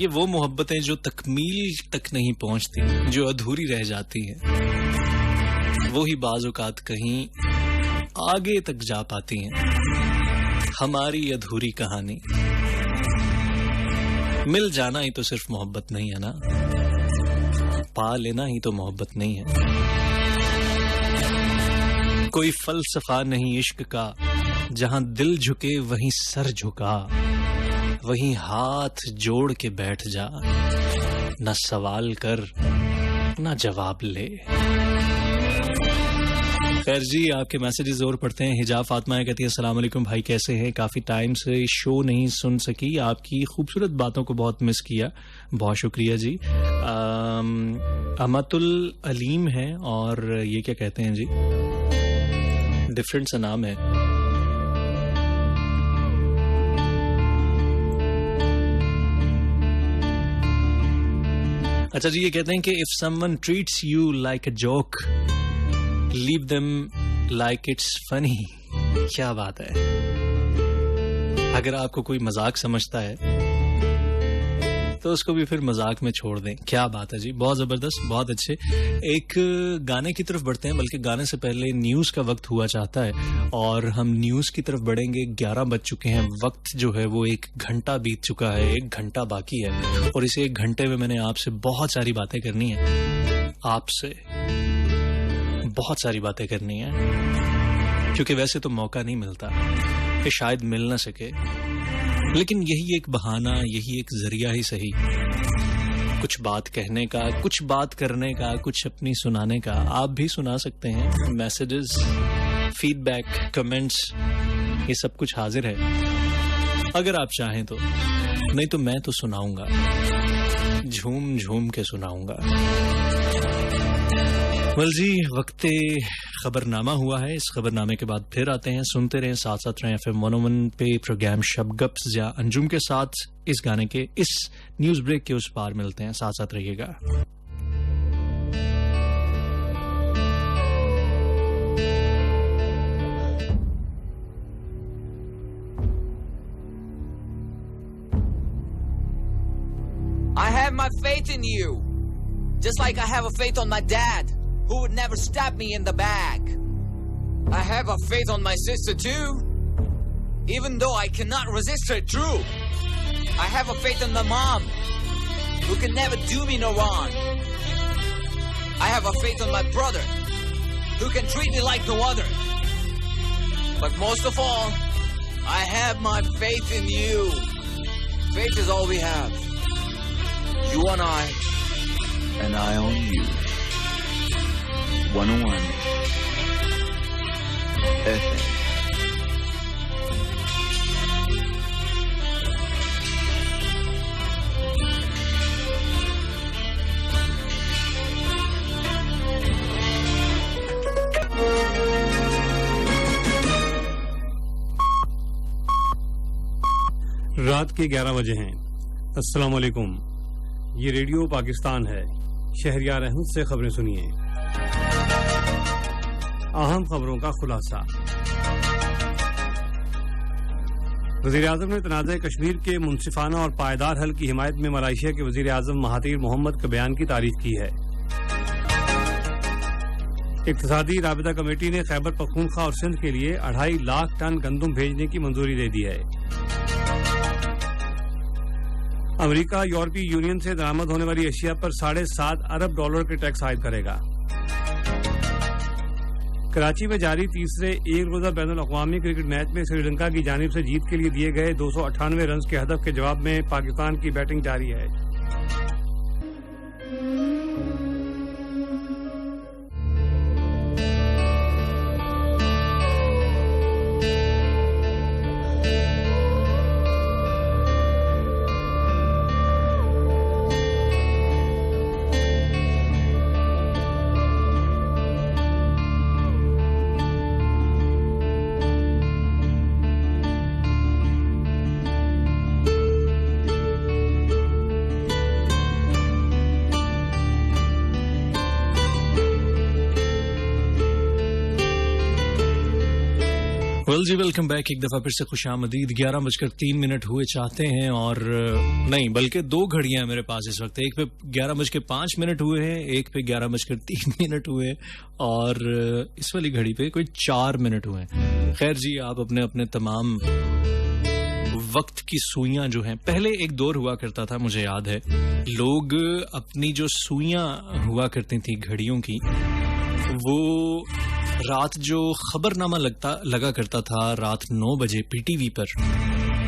ये वो मोहब्बतें जो तकमील तक नहीं पहुंचती, जो अधूरी रह जाती हैं, वो ही बाज़ औक़ात कहीं आगे तक जा पाती हैं। हमारी अधूरी कहानी, मिल जाना ही तो सिर्फ मोहब्बत नहीं है ना, पा लेना ही तो मोहब्बत नहीं है। कोई फलसफा नहीं इश्क का, जहां दिल झुके वहीं सर झुका, वहीं हाथ जोड़ के बैठ जा, न सवाल कर न जवाब ले। खैर जी, आपके मैसेजेस और पढ़ते हैं। हिजाब फातिमा कहती है अस्सलाम वालेकुम भाई, कैसे हैं? काफ़ी टाइम से शो नहीं सुन सकी, आपकी खूबसूरत बातों को बहुत मिस किया, बहुत शुक्रिया जी। अमतुल अलीम है और ये क्या कहते हैं जी, डिफरेंट सा नाम है। अच्छा जी, ये कहते हैं कि if someone treats you like a joke, leave them like it's funny. क्या बात है, अगर आपको कोई मजाक समझता है तो उसको भी फिर मजाक में छोड़ दें। क्या बात है जी, बहुत जबरदस्त, बहुत अच्छे। एक गाने की तरफ बढ़ते हैं, बल्कि गाने से पहले न्यूज का वक्त हुआ चाहता है और हम न्यूज की तरफ बढ़ेंगे। 11 बज चुके हैं, वक्त जो है वो 1 घंटा बीत चुका है, 1 घंटा बाकी है और इस 1 घंटे में मैंने आपसे बहुत सारी बातें करनी है, आपसे बहुत सारी बातें करनी है, क्योंकि वैसे तो मौका नहीं मिलता कि शायद मिल ना सके, लेकिन यही एक बहाना, यही एक जरिया ही सही, कुछ बात कहने का, कुछ बात करने का, कुछ अपनी सुनाने का। आप भी सुना सकते हैं, मैसेजेस, फीडबैक, कमेंट्स, ये सब कुछ हाजिर है अगर आप चाहें तो, नहीं तो मैं तो सुनाऊंगा। झूम झूम के सुनाऊंगा। वेल जी, वक्ते खबरनामा हुआ है। इस खबरनामे के बाद फिर आते हैं। सुनते रहें, साथ साथ रहें FM 101 पे। प्रोग्राम शब गप्स या अंजुम के साथ इस गाने के इस न्यूज ब्रेक के उस पार मिलते हैं। साथ साथ रहिएगा। I have my faith in you, just like I have a faith on my dad, who would never stab me in the back. I have a faith on my sister too, even though I cannot resist her truth. I have a faith on my mom, who can never do me no wrong. I have a faith on my brother, who can treat me like no other. But most of all, I have my faith in you. Faith is all we have. You on I, and I on you. 101 FM. रात के 11 बजे हैं। अस्सलाम वालेकुम। ये रेडियो पाकिस्तान है। शहरियार अहमद से खबरें सुनिए। अहम खबरों का खुलासा। वज़ीर-ए-आज़म ने तनाज़े कश्मीर के मुनसिफाना और पायदार हल की हिमायत में मलेशिया के वज़ीर-ए-आज़म महातीर मोहम्मद के बयान की तारीफ की है। इक़्तिसादी राबिता कमेटी ने खैबर पख्तूनख्वा और सिंध के लिए 2.5 लाख टन गंदम भेजने की मंजूरी दे दी है। अमेरिका यूरोपीय यूनियन से दरामद होने वाली एशिया पर $7.5 अरब के टैक्स आयद करेगा। कराची में जारी तीसरे एक रोजा बैनुल-अक़वामी क्रिकेट मैच में श्रीलंका की जानिब से जीत के लिए दिए गए 298 रन के हदफ के जवाब में पाकिस्तान की बैटिंग जारी है। वेल जी, वेलकम बैक। एक दफा फिर से खुशामदीद। 11:03 हुए चाहते हैं, और नहीं बल्कि 2 घड़ियां मेरे पास इस वक्त। एक पे 11:05 हुए हैं, एक पे 11:03 हुए हैं, और इस वाली घड़ी पे कोई 4 मिनट हुए हैं। खैर जी, आप अपने अपने तमाम वक्त की सुइयां जो हैं, पहले एक दौर हुआ करता था, मुझे याद है, लोग अपनी जो सुइयां हुआ करती थी घड़ियों की, वो रात जो खबरनामा लगा करता था रात 9 बजे पीटीवी पर,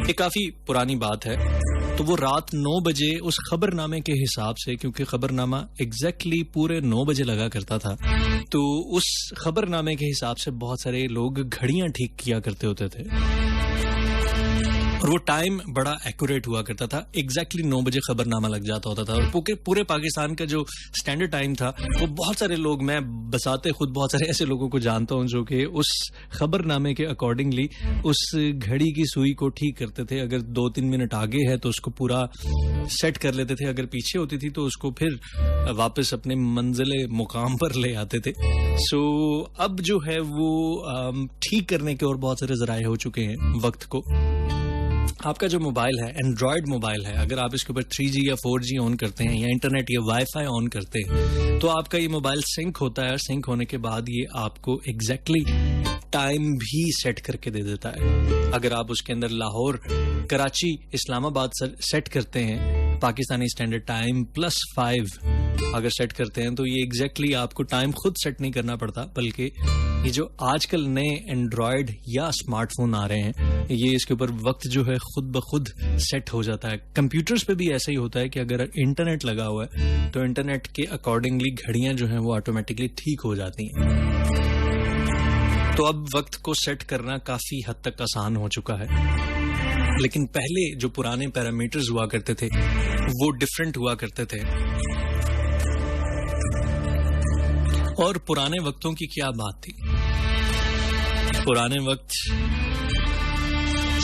ये काफी पुरानी बात है, तो वो रात 9 बजे उस खबरनामे के हिसाब से, क्योंकि खबरनामा एग्जैक्टली पूरे 9 बजे लगा करता था, तो उस खबरनामे के हिसाब से बहुत सारे लोग घड़ियां ठीक किया करते होते थे, और वो टाइम बड़ा एक्यूरेट हुआ करता था। एग्जैक्टली 9 बजे खबरनामा लग जाता होता था, और पूरे पाकिस्तान का जो स्टैंडर्ड टाइम था, वो बहुत सारे लोग, मैं बसाते खुद बहुत सारे ऐसे लोगों को जानता हूं जो कि उस खबरनामे के अकॉर्डिंगली उस घड़ी की सुई को ठीक करते थे। अगर 2-3 मिनट आगे है तो उसको पूरा सेट कर लेते थे, अगर पीछे होती थी तो उसको फिर वापस अपने मंजिले मुकाम पर ले आते थे। सो अब जो है वो ठीक करने के और बहुत सारे जराए हो चुके हैं वक्त को। आपका जो मोबाइल है, एंड्रॉयड मोबाइल है, अगर आप इसके ऊपर 3G या 4G ऑन करते हैं या इंटरनेट या वाईफाई ऑन करते हैं, तो आपका ये मोबाइल सिंक होता है, और सिंक होने के बाद ये आपको एग्जैक्टली टाइम भी सेट करके दे देता है। अगर आप उसके अंदर लाहौर, कराची, इस्लामाबाद सेट करते हैं, पाकिस्तानी स्टैंडर्ड टाइम +5 अगर सेट करते हैं, तो ये एग्जैक्टली आपको टाइम खुद सेट नहीं करना पड़ता, बल्कि ये जो आजकल नए एंड्रॉयड या स्मार्टफोन आ रहे हैं, ये इसके ऊपर वक्त जो है खुद ब खुद सेट हो जाता है। कंप्यूटर्स पे भी ऐसा ही होता है कि अगर इंटरनेट लगा हुआ है तो इंटरनेट के अकॉर्डिंगली घड़ियां जो हैं वो ऑटोमेटिकली ठीक हो जाती हैं। तो अब वक्त को सेट करना काफी हद तक आसान हो चुका है। लेकिन पहले जो पुराने पैरामीटर्स हुआ करते थे वो डिफरेंट हुआ करते थे। और पुराने वक्तों की क्या बात थी, पुराने वक्त,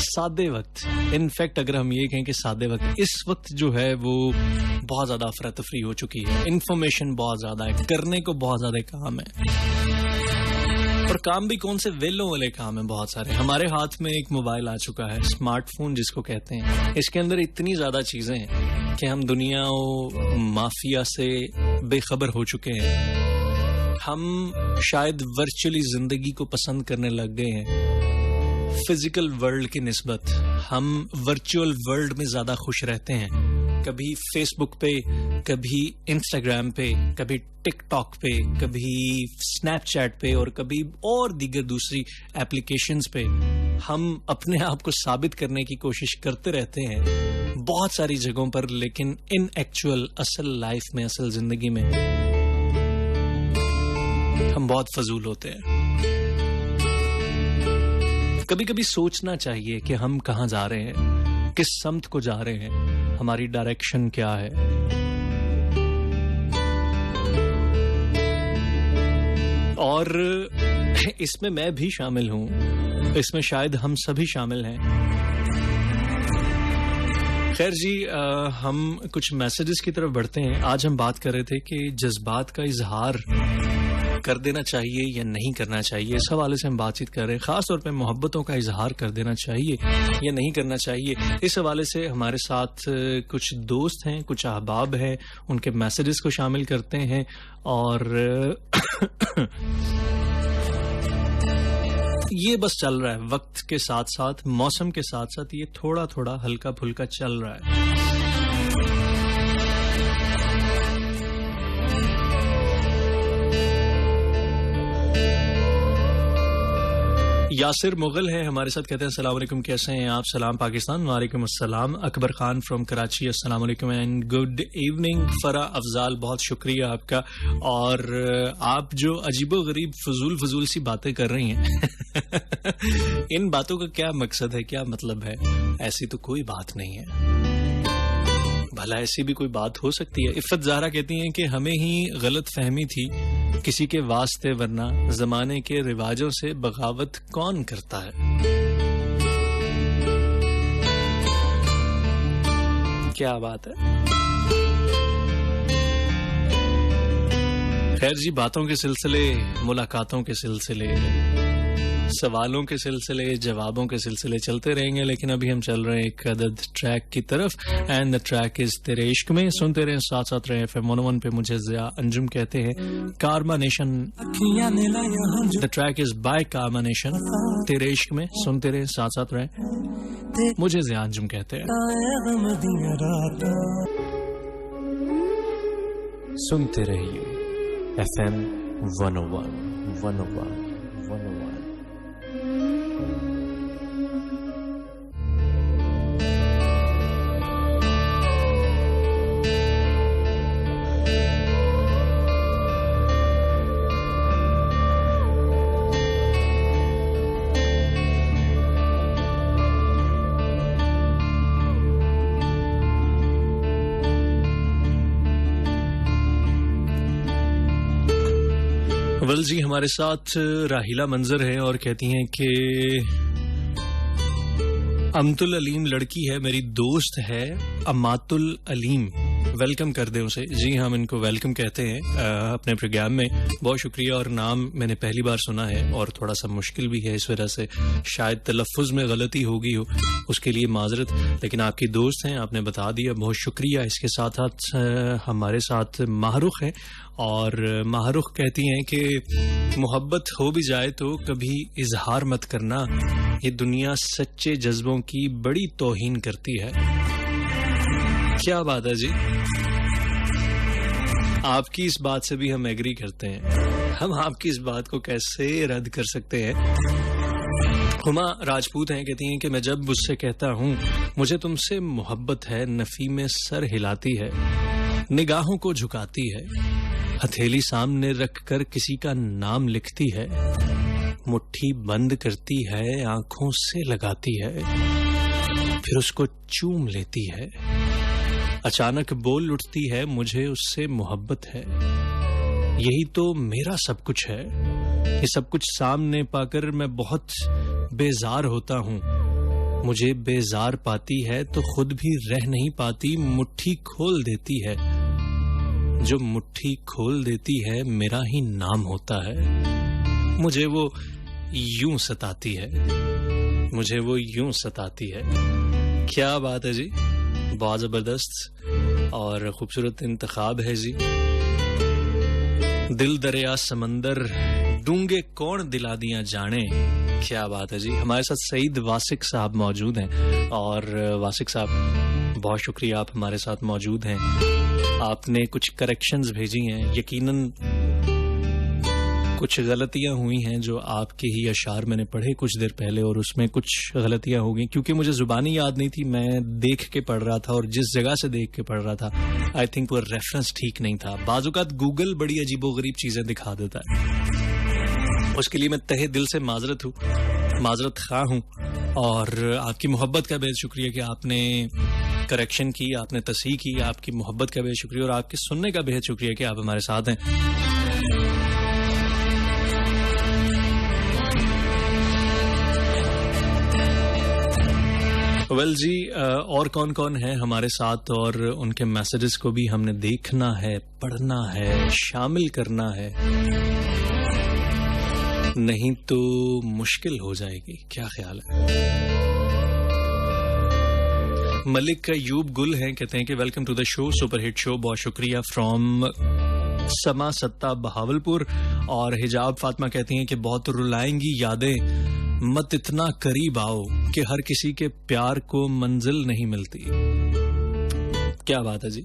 सादे वक्त, इनफैक्ट अगर हम ये कहें कि सादे वक्त, इस वक्त जो है वो बहुत ज्यादा अफरा तफरी हो चुकी है, इंफॉर्मेशन बहुत ज्यादा है, करने को बहुत ज्यादा काम है, और काम भी कौन से वेलों वाले काम है बहुत सारे। हमारे हाथ में एक मोबाइल आ चुका है, स्मार्टफोन जिसको कहते हैं, इसके अंदर इतनी ज्यादा चीजें हैं कि हम दुनिया और माफिया से बेखबर हो चुके हैं। हम शायद वर्चुअली जिंदगी को पसंद करने लग गए हैं फिजिकल वर्ल्ड की निस्बत। हम वर्चुअल वर्ल्ड में ज्यादा खुश रहते हैं, कभी फेसबुक पे, कभी इंस्टाग्राम पे, कभी टिकटॉक पे, कभी स्नैपचैट पे, और कभी और दीगर दूसरी एप्लीकेशंस पे। हम अपने आप को साबित करने की कोशिश करते रहते हैं बहुत सारी जगहों पर, लेकिन इन एक्चुअल असल लाइफ में, असल जिंदगी में हम बहुत फजूल होते हैं। कभी कभी सोचना चाहिए कि हम कहां जा रहे हैं, किस समत को जा रहे हैं, हमारी डायरेक्शन क्या है। और इसमें मैं भी शामिल हूं, इसमें शायद हम सभी शामिल हैं। खैर जी, हम कुछ मैसेजेस की तरफ बढ़ते हैं। आज हम बात कर रहे थे कि जज्बात का इजहार कर देना चाहिए या नहीं करना चाहिए, इस हवाले से हम बातचीत कर रहे हैं। खास तौर पे मोहब्बतों का इजहार कर देना चाहिए या नहीं करना चाहिए, इस हवाले से हमारे साथ कुछ दोस्त हैं, कुछ अहबाब हैं, उनके मैसेजेस को शामिल करते हैं। और ये बस चल रहा है वक्त के साथ साथ, मौसम के साथ साथ, ये थोड़ा थोड़ा हल्का फुल्का चल रहा है। यासिर मुगल है हमारे साथ, कहते हैं अस्सलाम वालेकुम, कैसे हैं आप? सलाम पाकिस्तान। वालेकुम अस्सलाम। अकबर खान फ्रॉम कराची, अस्सलाम वालेकुम एंड गुड इवनिंग। फरा अफजाल, बहुत शुक्रिया आपका। और आप जो अजीबो गरीब फजूल सी बातें कर रही हैं इन बातों का क्या मकसद है, क्या मतलब है? ऐसी तो कोई बात नहीं है, भला ऐसी भी कोई बात हो सकती है? इफ़त ज़हरा कहती हैं कि हमें ही गलत फहमी थी किसी के वास्ते, वरना जमाने के रिवाजों से बगावत कौन करता है। क्या बात है। खैर जी, बातों के सिलसिले, मुलाकातों के सिलसिले, सवालों के सिलसिले, जवाबों के सिलसिले चलते रहेंगे, लेकिन अभी हम चल रहे हैं एक अदद ट्रैक की तरफ। एंड द ट्रैक इज तेरे इश्क में। सुनते रहे, साथ साथ रहे। FM 101 पे मुझे ज़िया अंजुम कहते हैं। कारमा nation, the track is by कारमा नेशन, तेरे इश्क में। सुनते रहे, साथ साथ रहे, मुझे ज़िया अंजुम कहते हैं। सुनते रहिए FM 101। वल जी हमारे साथ राहिला मंजर है और कहती हैं कि अमतुल अलीम लड़की है, मेरी दोस्त है अमातुल अलीम, वेलकम कर दें उसे। जी हम इनको वेलकम कहते हैं अपने प्रोग्राम में। बहुत शुक्रिया। और नाम मैंने पहली बार सुना है और थोड़ा सा मुश्किल भी है, इस वजह से शायद तलफ़ुज़ में गलती होगी हो, उसके लिए माजरत। लेकिन आपकी दोस्त हैं, आपने बता दिया, बहुत शुक्रिया। इसके साथ साथ हमारे साथ माहरुख है और माहरुख कहती हैं कि मोहब्बत हो भी जाए तो कभी इजहार मत करना, ये दुनिया सच्चे जज्बों की बड़ी तौहीन करती है। क्या बात है जी, आपकी इस बात से भी हम एग्री करते हैं। हम आपकी इस बात को कैसे रद्द कर सकते हैं? हुमा राजपूत हैं, कहती हैं कि मैं जब उससे कहता हूँ मुझे तुमसे मोहब्बत है, नफी में सर हिलाती है, निगाहों को झुकाती है, हथेली सामने रखकर किसी का नाम लिखती है, मुट्ठी बंद करती है, आंखों से लगाती है, फिर उसको चूम लेती है। अचानक बोल उठती है, मुझे उससे मोहब्बत है, यही तो मेरा सब कुछ है। ये सब कुछ सामने पाकर मैं बहुत बेजार होता हूँ। मुझे बेजार पाती है तो खुद भी रह नहीं पाती, मुट्ठी खोल देती है। जो मुट्ठी खोल देती है मेरा ही नाम होता है। मुझे वो यूं सताती है, मुझे वो यूं सताती है। क्या बात है जी, बहुत जबरदस्त और खूबसूरत इंतखाब है जी। दिल दरिया समंदर डूंगे कौन दिला दिया जाने। क्या बात है जी। हमारे साथ सईद वासिक साहब मौजूद हैं और वासिक साहब बहुत शुक्रिया, आप हमारे साथ मौजूद हैं। आपने कुछ करेक्शंस भेजी हैं, यकीनन कुछ गलतियां हुई हैं जो आपके ही अशार मैंने पढ़े कुछ देर पहले और उसमें कुछ गलतियां हो गई क्योंकि मुझे जुबानी याद नहीं थी, मैं देख के पढ़ रहा था और जिस जगह से देख के पढ़ रहा था आई थिंक वो रेफरेंस ठीक नहीं था। बाजुकात गूगल बड़ी अजीबोगरीब चीजें दिखा देता है, उसके लिए मैं तहे दिल से माजरत खा हूं और आपकी मोहब्बत का बेहद शुक्रिया कि आपने करेक्शन की, आपने तस्हीह की। आपकी मोहब्बत का बेहद शुक्रिया और आपके सुनने का बेहद शुक्रिया कि आप हमारे साथ हैं। वेल जी, और कौन कौन है हमारे साथ और उनके मैसेजेस को भी हमने देखना है, पढ़ना है, शामिल करना है, नहीं तो मुश्किल हो जाएगी। क्या ख्याल है? मलिक अयूब गुल हैं, कहते हैं कि welcome to the show, super hit show, बहुत शुक्रिया फ्रॉम समा सत्ता बहावलपुर। और हिजाब फातिमा कहती हैं कि बहुत रुलाएंगी यादें, मत इतना करीब आओ कि हर किसी के प्यार को मंजिल नहीं मिलती। क्या बात है जी।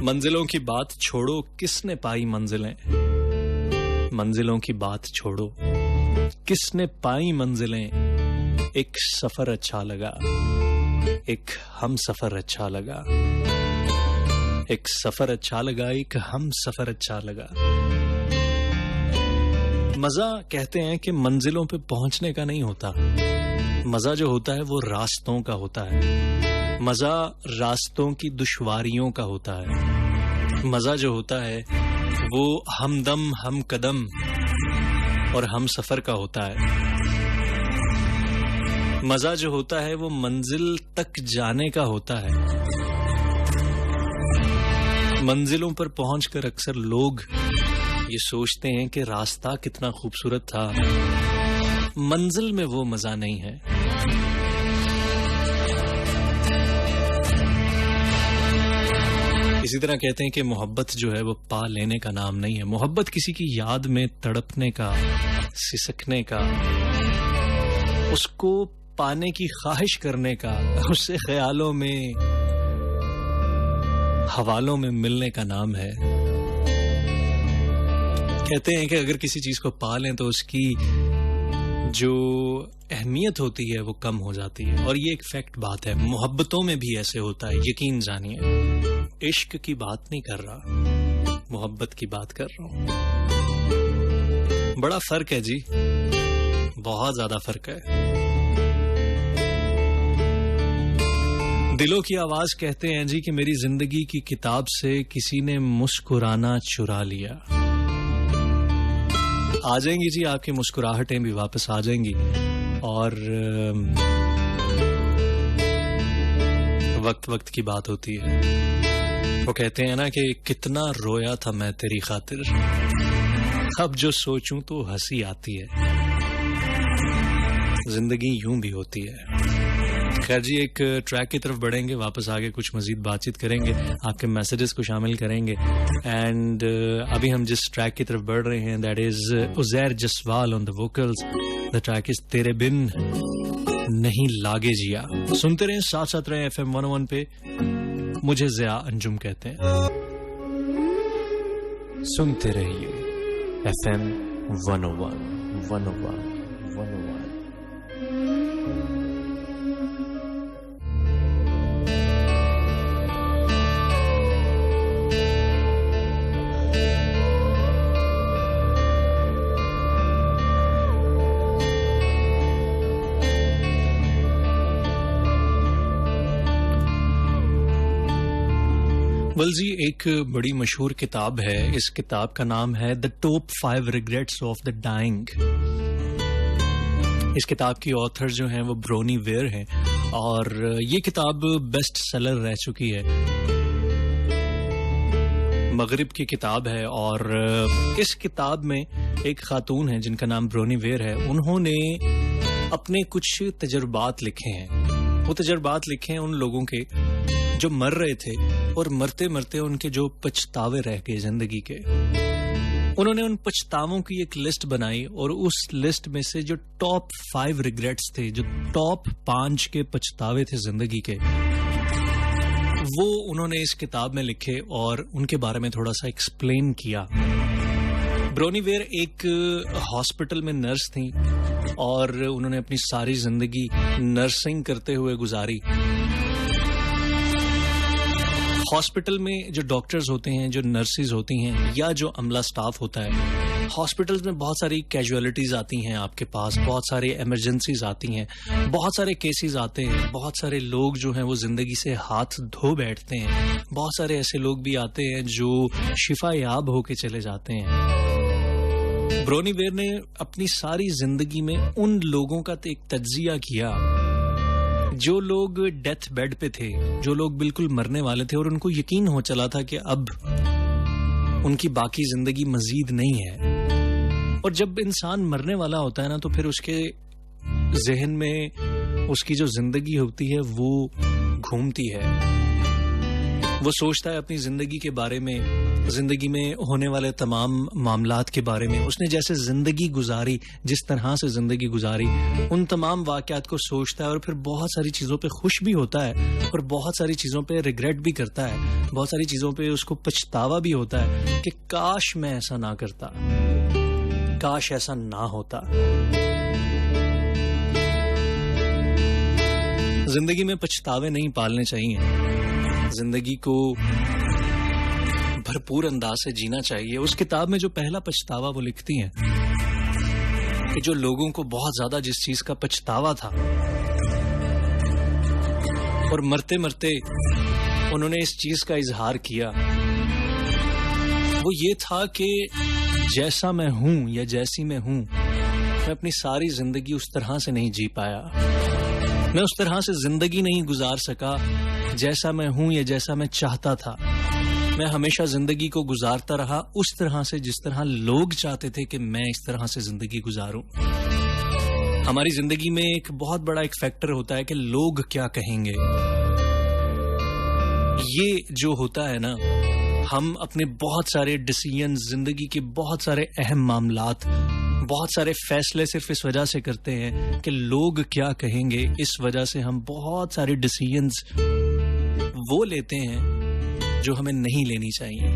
मंजिलों की बात छोड़ो, किसने पाई मंजिलें। मंजिलों की बात छोड़ो, किसने पाई मंजिलें। एक सफर अच्छा लगा, एक हम सफर अच्छा लगा, एक सफर अच्छा लगा, एक हम सफर अच्छा लगा। मजा कहते हैं कि मंजिलों पे पहुंचने का नहीं होता, मजा जो होता है वो रास्तों का होता है। मजा रास्तों की दुश्वारियों का होता है। मजा जो होता है वो हमदम हम कदम और हम सफर का होता है। मजा जो होता है वो मंजिल तक जाने का होता है। मंजिलों पर पहुंचकर अक्सर लोग ये सोचते हैं कि रास्ता कितना खूबसूरत था, मंजिल में वो मजा नहीं है। इसी तरह कहते हैं कि मोहब्बत जो है वो पा लेने का नाम नहीं है। मोहब्बत किसी की याद में तड़पने का, सिसकने का, उसको पाने की ख्वाहिश करने का, उससे ख्यालों में, हवालों में मिलने का नाम है। कहते हैं कि अगर किसी चीज को पा लें तो उसकी जो अहमियत होती है वो कम हो जाती है और ये एक फैक्ट बात है। मोहब्बतों में भी ऐसे होता है, यकीन जानिए। इश्क की बात नहीं कर रहा, मोहब्बत की बात कर रहा हूं। बड़ा फर्क है जी, बहुत ज्यादा फर्क है। दिलों की आवाज कहते हैं जी कि मेरी जिंदगी की किताब से किसी ने मुस्कुराना चुरा लिया। आ जाएंगी जी, आपकी मुस्कुराहटें भी वापस आ जाएंगी और वक्त वक्त की बात होती है। वो कहते हैं ना कि कितना रोया था मैं तेरी खातिर, अब जो सोचूं तो हंसी आती है। जिंदगी यूं भी होती है। खैर जी, एक ट्रैक की तरफ बढ़ेंगे, वापस आके कुछ मजीद बातचीत करेंगे, आपके मैसेजेस को शामिल करेंगे। एंड अभी हम जिस ट्रैक की तरफ बढ़ रहे हैं that is Uzair Jaswal on the vocals. The track is तेरे बिन नहीं लागे जिया। सुनते रहे, साथ साथ रहे FM 101 पे। मुझे ज़िया अंजुम कहते हैं। सुनते रहिए FM 101। वेल जी, एक बड़ी मशहूर किताब है। इस किताब का नाम है the top 5 regrets of the dying. इस किताब की ऑथर जो हैं वो ब्रोनी वेयर हैं और ये किताब बेस्ट सेलर रह चुकी है। मगरिब की किताब है और इस किताब में एक खातून है जिनका नाम ब्रोनी वेयर है। उन्होंने अपने कुछ तजुर्बात लिखे हैं। वो तजुर्बात लिखे हैं उन लोगों के जो मर रहे थे और मरते मरते उनके जो पछतावे रह गए जिंदगी के। उन्होंने उन पछतावों की एक लिस्ट बनाई और उस लिस्ट में से जो टॉप 5 रिग्रेट्स थे, जो टॉप 5 के पछतावे थे जिंदगी के, वो उन्होंने इस किताब में लिखे और उनके बारे में थोड़ा सा एक्सप्लेन किया। ब्रोनी वेयर एक हॉस्पिटल में नर्स थी और उन्होंने अपनी सारी जिंदगी नर्सिंग करते हुए गुजारी। हॉस्पिटल में जो डॉक्टर्स होते हैं, जो नर्सेज होती हैं या जो अमला स्टाफ होता है, हॉस्पिटल्स में बहुत सारी कैजुअलिटीज आती हैं आपके पास, बहुत सारी इमरजेंसीज आती हैं, बहुत सारे केसेस आते हैं, बहुत सारे लोग जो हैं वो जिंदगी से हाथ धो बैठते हैं, बहुत सारे ऐसे लोग भी आते हैं जो शिफा याब होके चले जाते हैं। ब्रोनी वेयर ने अपनी सारी जिंदगी में उन लोगों का एक तज्जिया किया जो लोग डेथ बेड पे थे, जो लोग बिल्कुल मरने वाले थे और उनको यकीन हो चला था कि अब उनकी बाकी जिंदगी मजीद नहीं है। और जब इंसान मरने वाला होता है ना, तो फिर उसके जहन में उसकी जो जिंदगी होती है वो घूमती है। वो सोचता है अपनी जिंदगी के बारे में, जिंदगी में होने वाले तमाम मामलात के बारे में। उसने जैसे जिंदगी गुजारी, जिस तरह से जिंदगी गुजारी, उन तमाम वाकयात को सोचता है और फिर बहुत सारी चीजों पे खुश भी होता है और बहुत सारी चीजों पे रिग्रेट भी करता है। बहुत सारी चीजों पे उसको पछतावा भी होता है कि काश मैं ऐसा ना करता, काश ऐसा ना होता। जिंदगी में पछतावे नहीं पालने चाहिए, जिंदगी को भरपूर अंदाज से जीना चाहिए। उस किताब में जो पहला पछतावा वो लिखती हैं कि जो लोगों को बहुत ज्यादा जिस चीज का पछतावा था और मरते मरते उन्होंने इस चीज का इजहार किया, वो ये था कि जैसा मैं हूं या जैसी मैं हूं, मैं अपनी सारी जिंदगी उस तरह से नहीं जी पाया, मैं उस तरह से जिंदगी नहीं गुजार सका जैसा मैं हूं या जैसा मैं चाहता था। मैं हमेशा जिंदगी को गुजारता रहा उस तरह से जिस तरह लोग चाहते थे कि मैं इस तरह से जिंदगी गुजारूं। हमारी जिंदगी में एक बहुत बड़ा एक फैक्टर होता है कि लोग क्या कहेंगे। ये जो होता है ना, हम अपने बहुत सारे डिसीजन, जिंदगी के बहुत सारे अहम मामलात, बहुत सारे फैसले सिर्फ इस वजह से करते हैं कि लोग क्या कहेंगे। इस वजह से हम बहुत सारे डिसीजंस वो लेते हैं जो हमें नहीं लेनी चाहिए।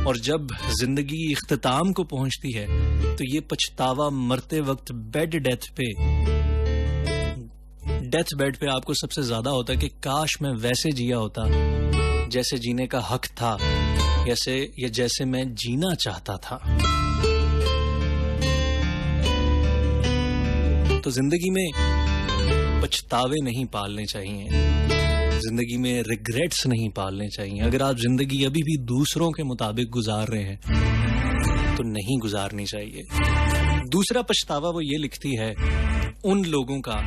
और जब जिंदगी इख्तिताम को पहुंचती है तो ये पछतावा मरते वक्त डेथ बेड पे आपको सबसे ज्यादा होता है कि काश मैं वैसे जिया होता जैसे जीने का हक था, जैसे मैं जीना चाहता था। तो जिंदगी में पछतावे नहीं पालने चाहिए, जिंदगी में रिग्रेट्स नहीं पालने चाहिए। अगर आप जिंदगी अभी भी दूसरों के मुताबिक गुजार रहे हैं तो नहीं गुजारनी चाहिए। दूसरा पछतावा वो ये लिखती है उन लोगों का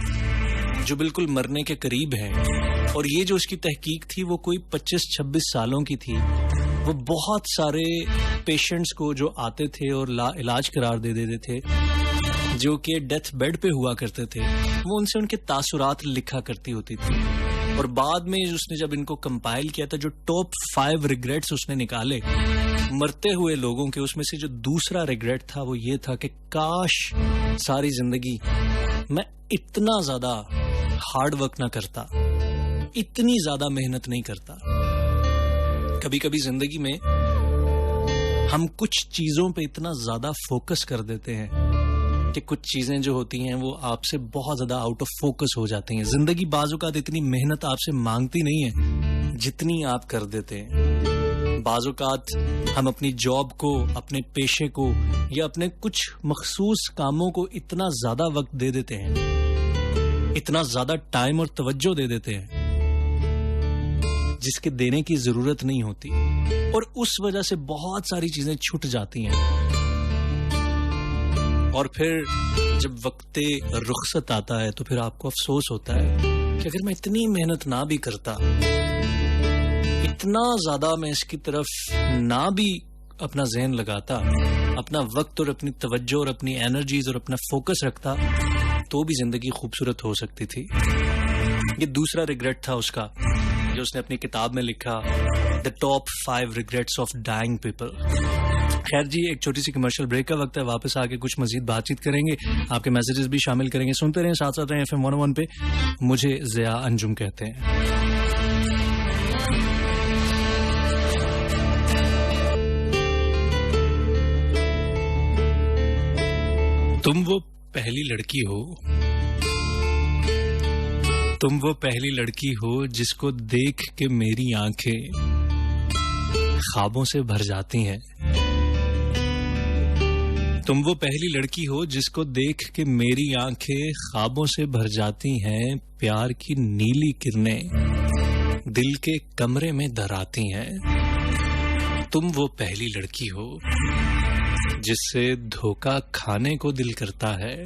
जो बिल्कुल मरने के करीब हैं, और ये जो उसकी तहकीक थी वो कोई 25-26 सालों की थी। वो बहुत सारे पेशेंट्स को जो आते थे और इलाज करार दे देते थे, जो कि डेथ बेड पे हुआ करते थे, वो उनसे उनके तासुरात लिखा करती होती थी। और बाद में उसने जब इनको कंपाइल किया था, जो टॉप 5 रिग्रेट्स उसने निकाले मरते हुए लोगों के, उसमें से जो दूसरा रिग्रेट था वो ये था कि काश सारी जिंदगी मैं इतना ज्यादा हार्ड वर्क ना करता, इतनी ज्यादा मेहनत नहीं करता। कभी कभी जिंदगी में हम कुछ चीजों पे इतना ज्यादा फोकस कर देते हैं कि कुछ चीजें जो होती हैं वो आपसे बहुत ज्यादा आउट ऑफ फोकस हो जाती हैं। जिंदगी बाज़-औक़ात इतनी मेहनत आपसे मांगती नहीं है जितनी आप कर देते हैं। बाज़-औक़ात हम अपनी जॉब को, अपने पेशे को या अपने कुछ मखसूस कामों को इतना ज्यादा वक्त दे देते हैं, इतना ज्यादा टाइम और तवज्जो दे देते हैं, जिसके देने की जरूरत नहीं होती, और उस वजह से बहुत सारी चीजें छूट जाती हैं। और फिर जब वक्त रुखसत आता है तो फिर आपको अफसोस होता है कि अगर मैं इतनी मेहनत ना भी करता, इतना ज्यादा मैं इसकी तरफ ना भी अपना ज़हन लगाता, अपना वक्त और अपनी तवज्जो और अपनी एनर्जीज और अपना फोकस रखता, तो भी जिंदगी खूबसूरत हो सकती थी। ये दूसरा रिग्रेट था उसका, जो उसने अपनी किताब में लिखा, the top 5 regrets of dying people. खैर जी, एक छोटी सी कमर्शियल ब्रेक का वक्त है, वापस आके कुछ मजीद बातचीत करेंगे, आपके मैसेजेस भी शामिल करेंगे। सुनते रहें, साथ साथ रहें FM 101 पे। मुझे ज़िया अंजुम कहते हैं। तुम वो पहली लड़की हो, तुम वो पहली लड़की हो जिसको देख के मेरी आंखें ख्वाबों से भर जाती हैं। तुम वो पहली लड़की हो जिसको देख के मेरी आंखें ख्वाबों से भर जाती हैं। प्यार की नीली किरणें दिल के कमरे में दराती हैं। तुम वो पहली लड़की हो जिससे धोखा खाने को दिल करता है,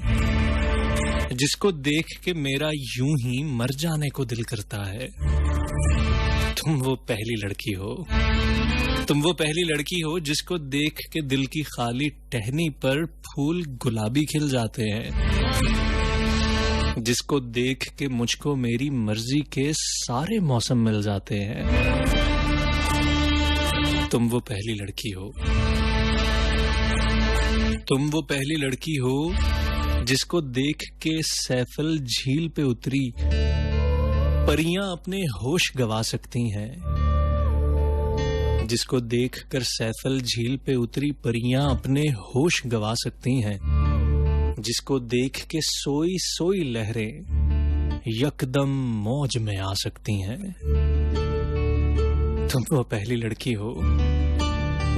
जिसको देख के मेरा यूं ही मर जाने को दिल करता है। तुम वो पहली लड़की हो, तुम वो पहली लड़की हो जिसको देख के दिल की खाली टहनी पर फूल गुलाबी खिल जाते हैं, जिसको देख के मुझको मेरी मर्जी के सारे मौसम मिल जाते हैं। तुम वो पहली लड़की हो, तुम वो पहली लड़की हो जिसको देख के सैफल झील पे उतरी परियां अपने होश गवा सकती हैं, जिसको देखकर सैफल झील पे उतरी परियां अपने होश गवा सकती हैं, जिसको देख के सोई सोई लहरें यकदम मौज में आ सकती हैं। तुम वो पहली लड़की हो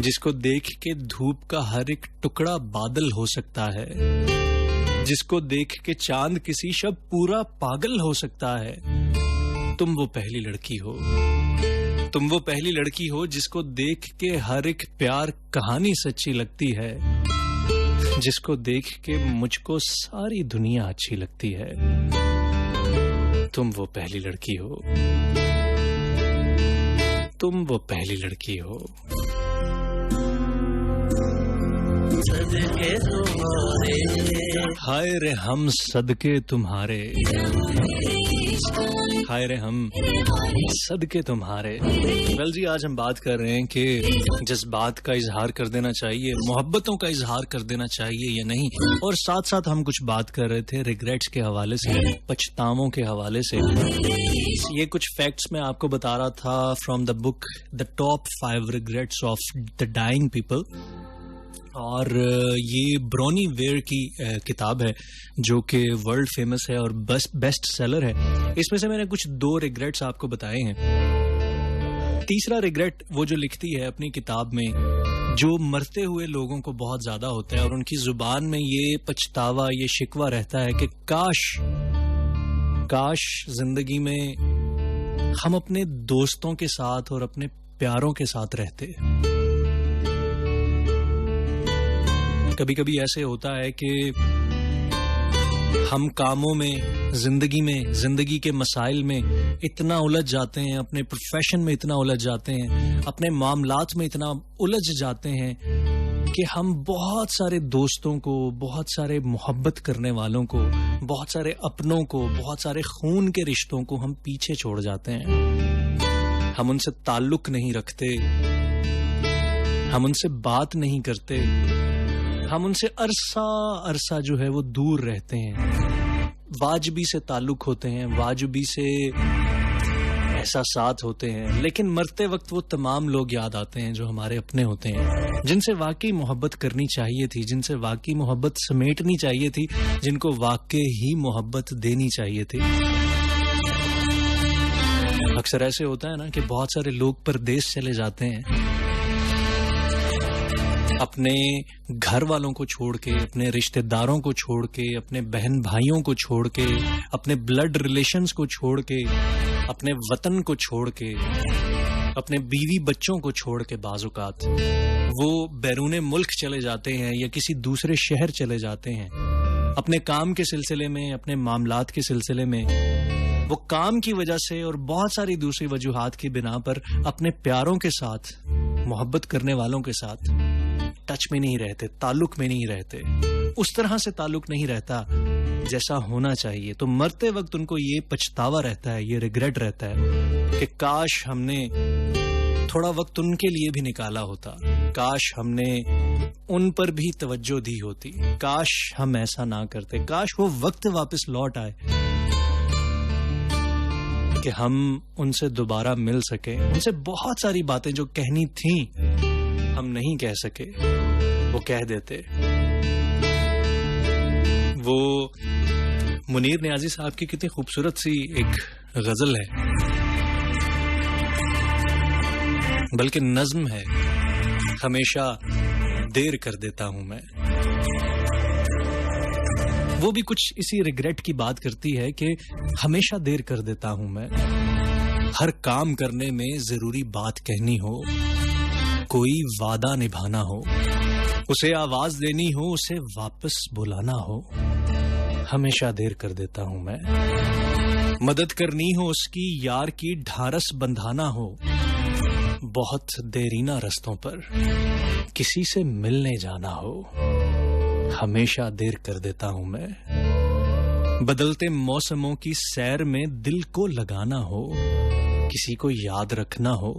जिसको देख के धूप का हर एक टुकड़ा बादल हो सकता है, जिसको देख के चांद किसी शब पूरा पागल हो सकता है। तुम वो पहली लड़की हो, तुम वो पहली लड़की हो जिसको देख के हर एक प्यार कहानी सच्ची लगती है, जिसको देख के मुझको सारी दुनिया अच्छी लगती है। तुम वो पहली लड़की हो, तुम वो पहली लड़की हो। सदके तुम्हारे, हाय रे हम सदके तुम्हारे, हाय रे हम सदके तुम्हारे। वेल जी, आज हम बात कर रहे हैं कि जज्बात का इजहार कर देना चाहिए, मोहब्बतों का इजहार कर देना चाहिए या नहीं, और साथ साथ हम कुछ बात कर रहे थे रिग्रेट्स के हवाले से, पछतावों के हवाले से। ये कुछ फैक्ट्स मैं आपको बता रहा था from the book the top 5 regrets of the dying people, और ये ब्रोनी वेयर की किताब है जो कि वर्ल्ड फेमस है और बेस्ट सेलर है। इसमें से मैंने कुछ 2 रिग्रेट्स आपको बताए हैं। तीसरा रिग्रेट वो जो लिखती है अपनी किताब में, जो मरते हुए लोगों को बहुत ज्यादा होता है और उनकी जुबान में ये पछतावा, ये शिकवा रहता है कि काश जिंदगी में हम अपने दोस्तों के साथ और अपने प्यारों के साथ रहते। कभी कभी ऐसे होता है कि हम कामों में, जिंदगी के मसाइल में इतना उलझ जाते हैं, अपने प्रोफेशन में इतना उलझ जाते हैं, अपने मामलात में इतना उलझ जाते हैं कि हम बहुत सारे दोस्तों को, बहुत सारे मोहब्बत करने वालों को, बहुत सारे अपनों को, बहुत सारे खून के रिश्तों को हम पीछे छोड़ जाते हैं। हम उनसे ताल्लुक नहीं रखते, हम उनसे बात नहीं करते, हम उनसे अरसा जो है वो दूर रहते हैं। वाजबी से ताल्लुक होते हैं, वाजबी से एहसासात होते हैं, लेकिन मरते वक्त वो तमाम लोग याद आते हैं जो हमारे अपने होते हैं, जिनसे वाकई मोहब्बत करनी चाहिए थी, जिनसे वाकई मोहब्बत समेटनी चाहिए थी, जिनको वाकई ही मोहब्बत देनी चाहिए थी। अक्सर ऐसे होता है ना कि बहुत सारे लोग परदेश चले जाते हैं, अपने घर वालों को छोड़ के, अपने रिश्तेदारों को छोड़ के, अपने बहन भाइयों को छोड़ के, अपने ब्लड रिलेशंस को छोड़ के, अपने वतन को छोड़ के, अपने बीवी बच्चों को छोड़ के बाज़-औक़ात वो बैरूने मुल्क चले जाते हैं या किसी दूसरे शहर चले जाते हैं अपने काम के सिलसिले में, अपने मामलात के सिलसिले में। वो काम की वजह से और बहुत सारी दूसरी वजूहात की बिना पर अपने प्यारों के साथ, मोहब्बत करने वालों के साथ टच में नहीं रहते, ताल्लुक में नहीं रहते, उस तरह से ताल्लुक नहीं रहता जैसा होना चाहिए। तो मरते वक्त उनको ये पछतावा रहता है, ये रिग्रेट रहता है कि काश हमने थोड़ा वक्त उनके लिए भी निकाला होता, काश हमने उन पर भी तवज्जो दी होती, काश हम ऐसा ना करते, काश वो वक्त वापस लौट आए कि हम उनसे दोबारा मिल सके, उनसे बहुत सारी बातें जो कहनी थी हम नहीं कह सके वो कह देते। वो मुनीर नियाज़ी साहब की कितनी खूबसूरत सी एक गजल है, बल्कि नज्म है, हमेशा देर कर देता हूं मैं। वो भी कुछ इसी रिग्रेट की बात करती है कि हमेशा देर कर देता हूं मैं, हर काम करने में जरूरी बात कहनी हो, कोई वादा निभाना हो, उसे आवाज देनी हो, उसे वापस बुलाना हो, हमेशा देर कर देता हूं मैं। मदद करनी हो उसकी, यार की ढारस बंधाना हो, बहुत देरीना रस्तों पर किसी से मिलने जाना हो, हमेशा देर कर देता हूं मैं। बदलते मौसमों की सैर में दिल को लगाना हो, किसी को याद रखना हो,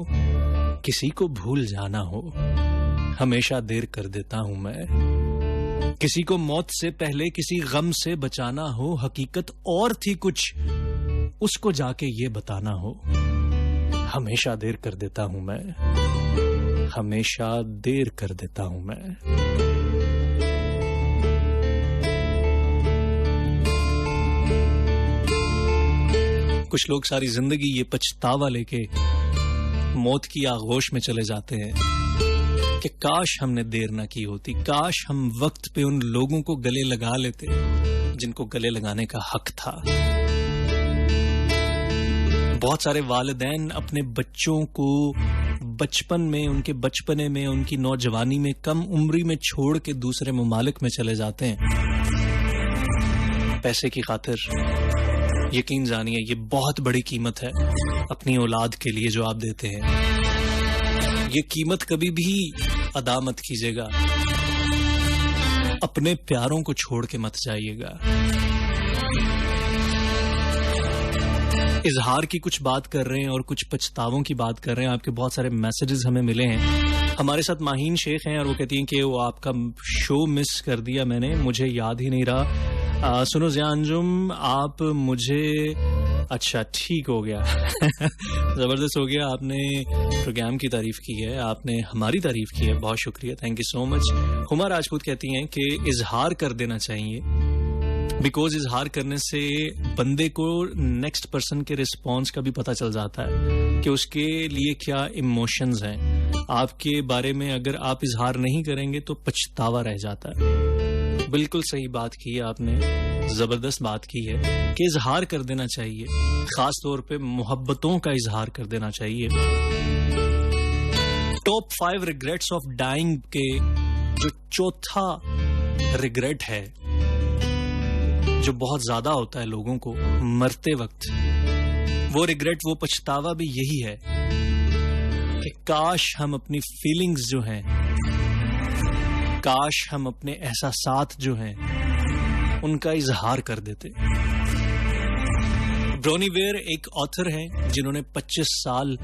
किसी को भूल जाना हो, हमेशा देर कर देता हूं मैं। किसी को मौत से पहले किसी गम से बचाना हो, हकीकत और थी कुछ उसको जाके ये बताना हो, हमेशा देर कर देता हूं मैं, हमेशा देर कर देता हूं मैं। कुछ लोग सारी जिंदगी ये पछतावा लेके मौत की आगोश में चले जाते हैं कि काश हमने देर ना की होती, काश हम वक्त पे उन लोगों को गले लगा लेते जिनको गले लगाने का हक था। बहुत सारे वालिदैन अपने बच्चों को बचपन में, उनके बचपने में, उनकी नौजवानी में, कम उम्री में छोड़ के दूसरे ममालिक में चले जाते हैं पैसे की खातिर। यकीन जानिए ये बहुत बड़ी कीमत है अपनी औलाद के लिए जो आप देते हैं। ये कीमत कभी भी अदा मत कीजिएगा, अपने प्यारों को छोड़ के मत जाइएगा। इजहार की कुछ बात कर रहे हैं और कुछ पछतावों की बात कर रहे हैं। आपके बहुत सारे मैसेजेस हमें मिले हैं। हमारे साथ माहीन शेख हैं और वो कहती हैं कि वो आपका शो मिस कर दिया मैंने, मुझे याद ही नहीं रहा। सुनो ज़िया अंजुम, आप मुझे, अच्छा ठीक हो गया जबरदस्त हो गया, आपने प्रोग्राम की तारीफ की है, आपने हमारी तारीफ की है, बहुत शुक्रिया, thank you so much. Huma Rajput कहती हैं कि इजहार कर देना चाहिए, बिकॉज इजहार करने से बंदे को नेक्स्ट पर्सन के रिस्पॉन्स का भी पता चल जाता है कि उसके लिए क्या इमोशंस हैं। आपके बारे में अगर आप इजहार नहीं करेंगे तो पछतावा रह जाता है। बिल्कुल सही बात की है आपने, जबरदस्त बात की है कि इजहार कर देना चाहिए, खास तौर पे मोहब्बतों का इजहार कर देना चाहिए। टॉप 5 रिग्रेट्स ऑफ डाइंग के जो चौथा रिग्रेट है, जो बहुत ज्यादा होता है लोगों को मरते वक्त, वो रिग्रेट, वो पछतावा भी यही है कि काश हम अपनी फीलिंग्स जो हैं, काश हम अपने एहसासात जो हैं उनका इजहार कर देते। ब्रोनी वेयर एक ऑथर हैं जिन्होंने 25 साल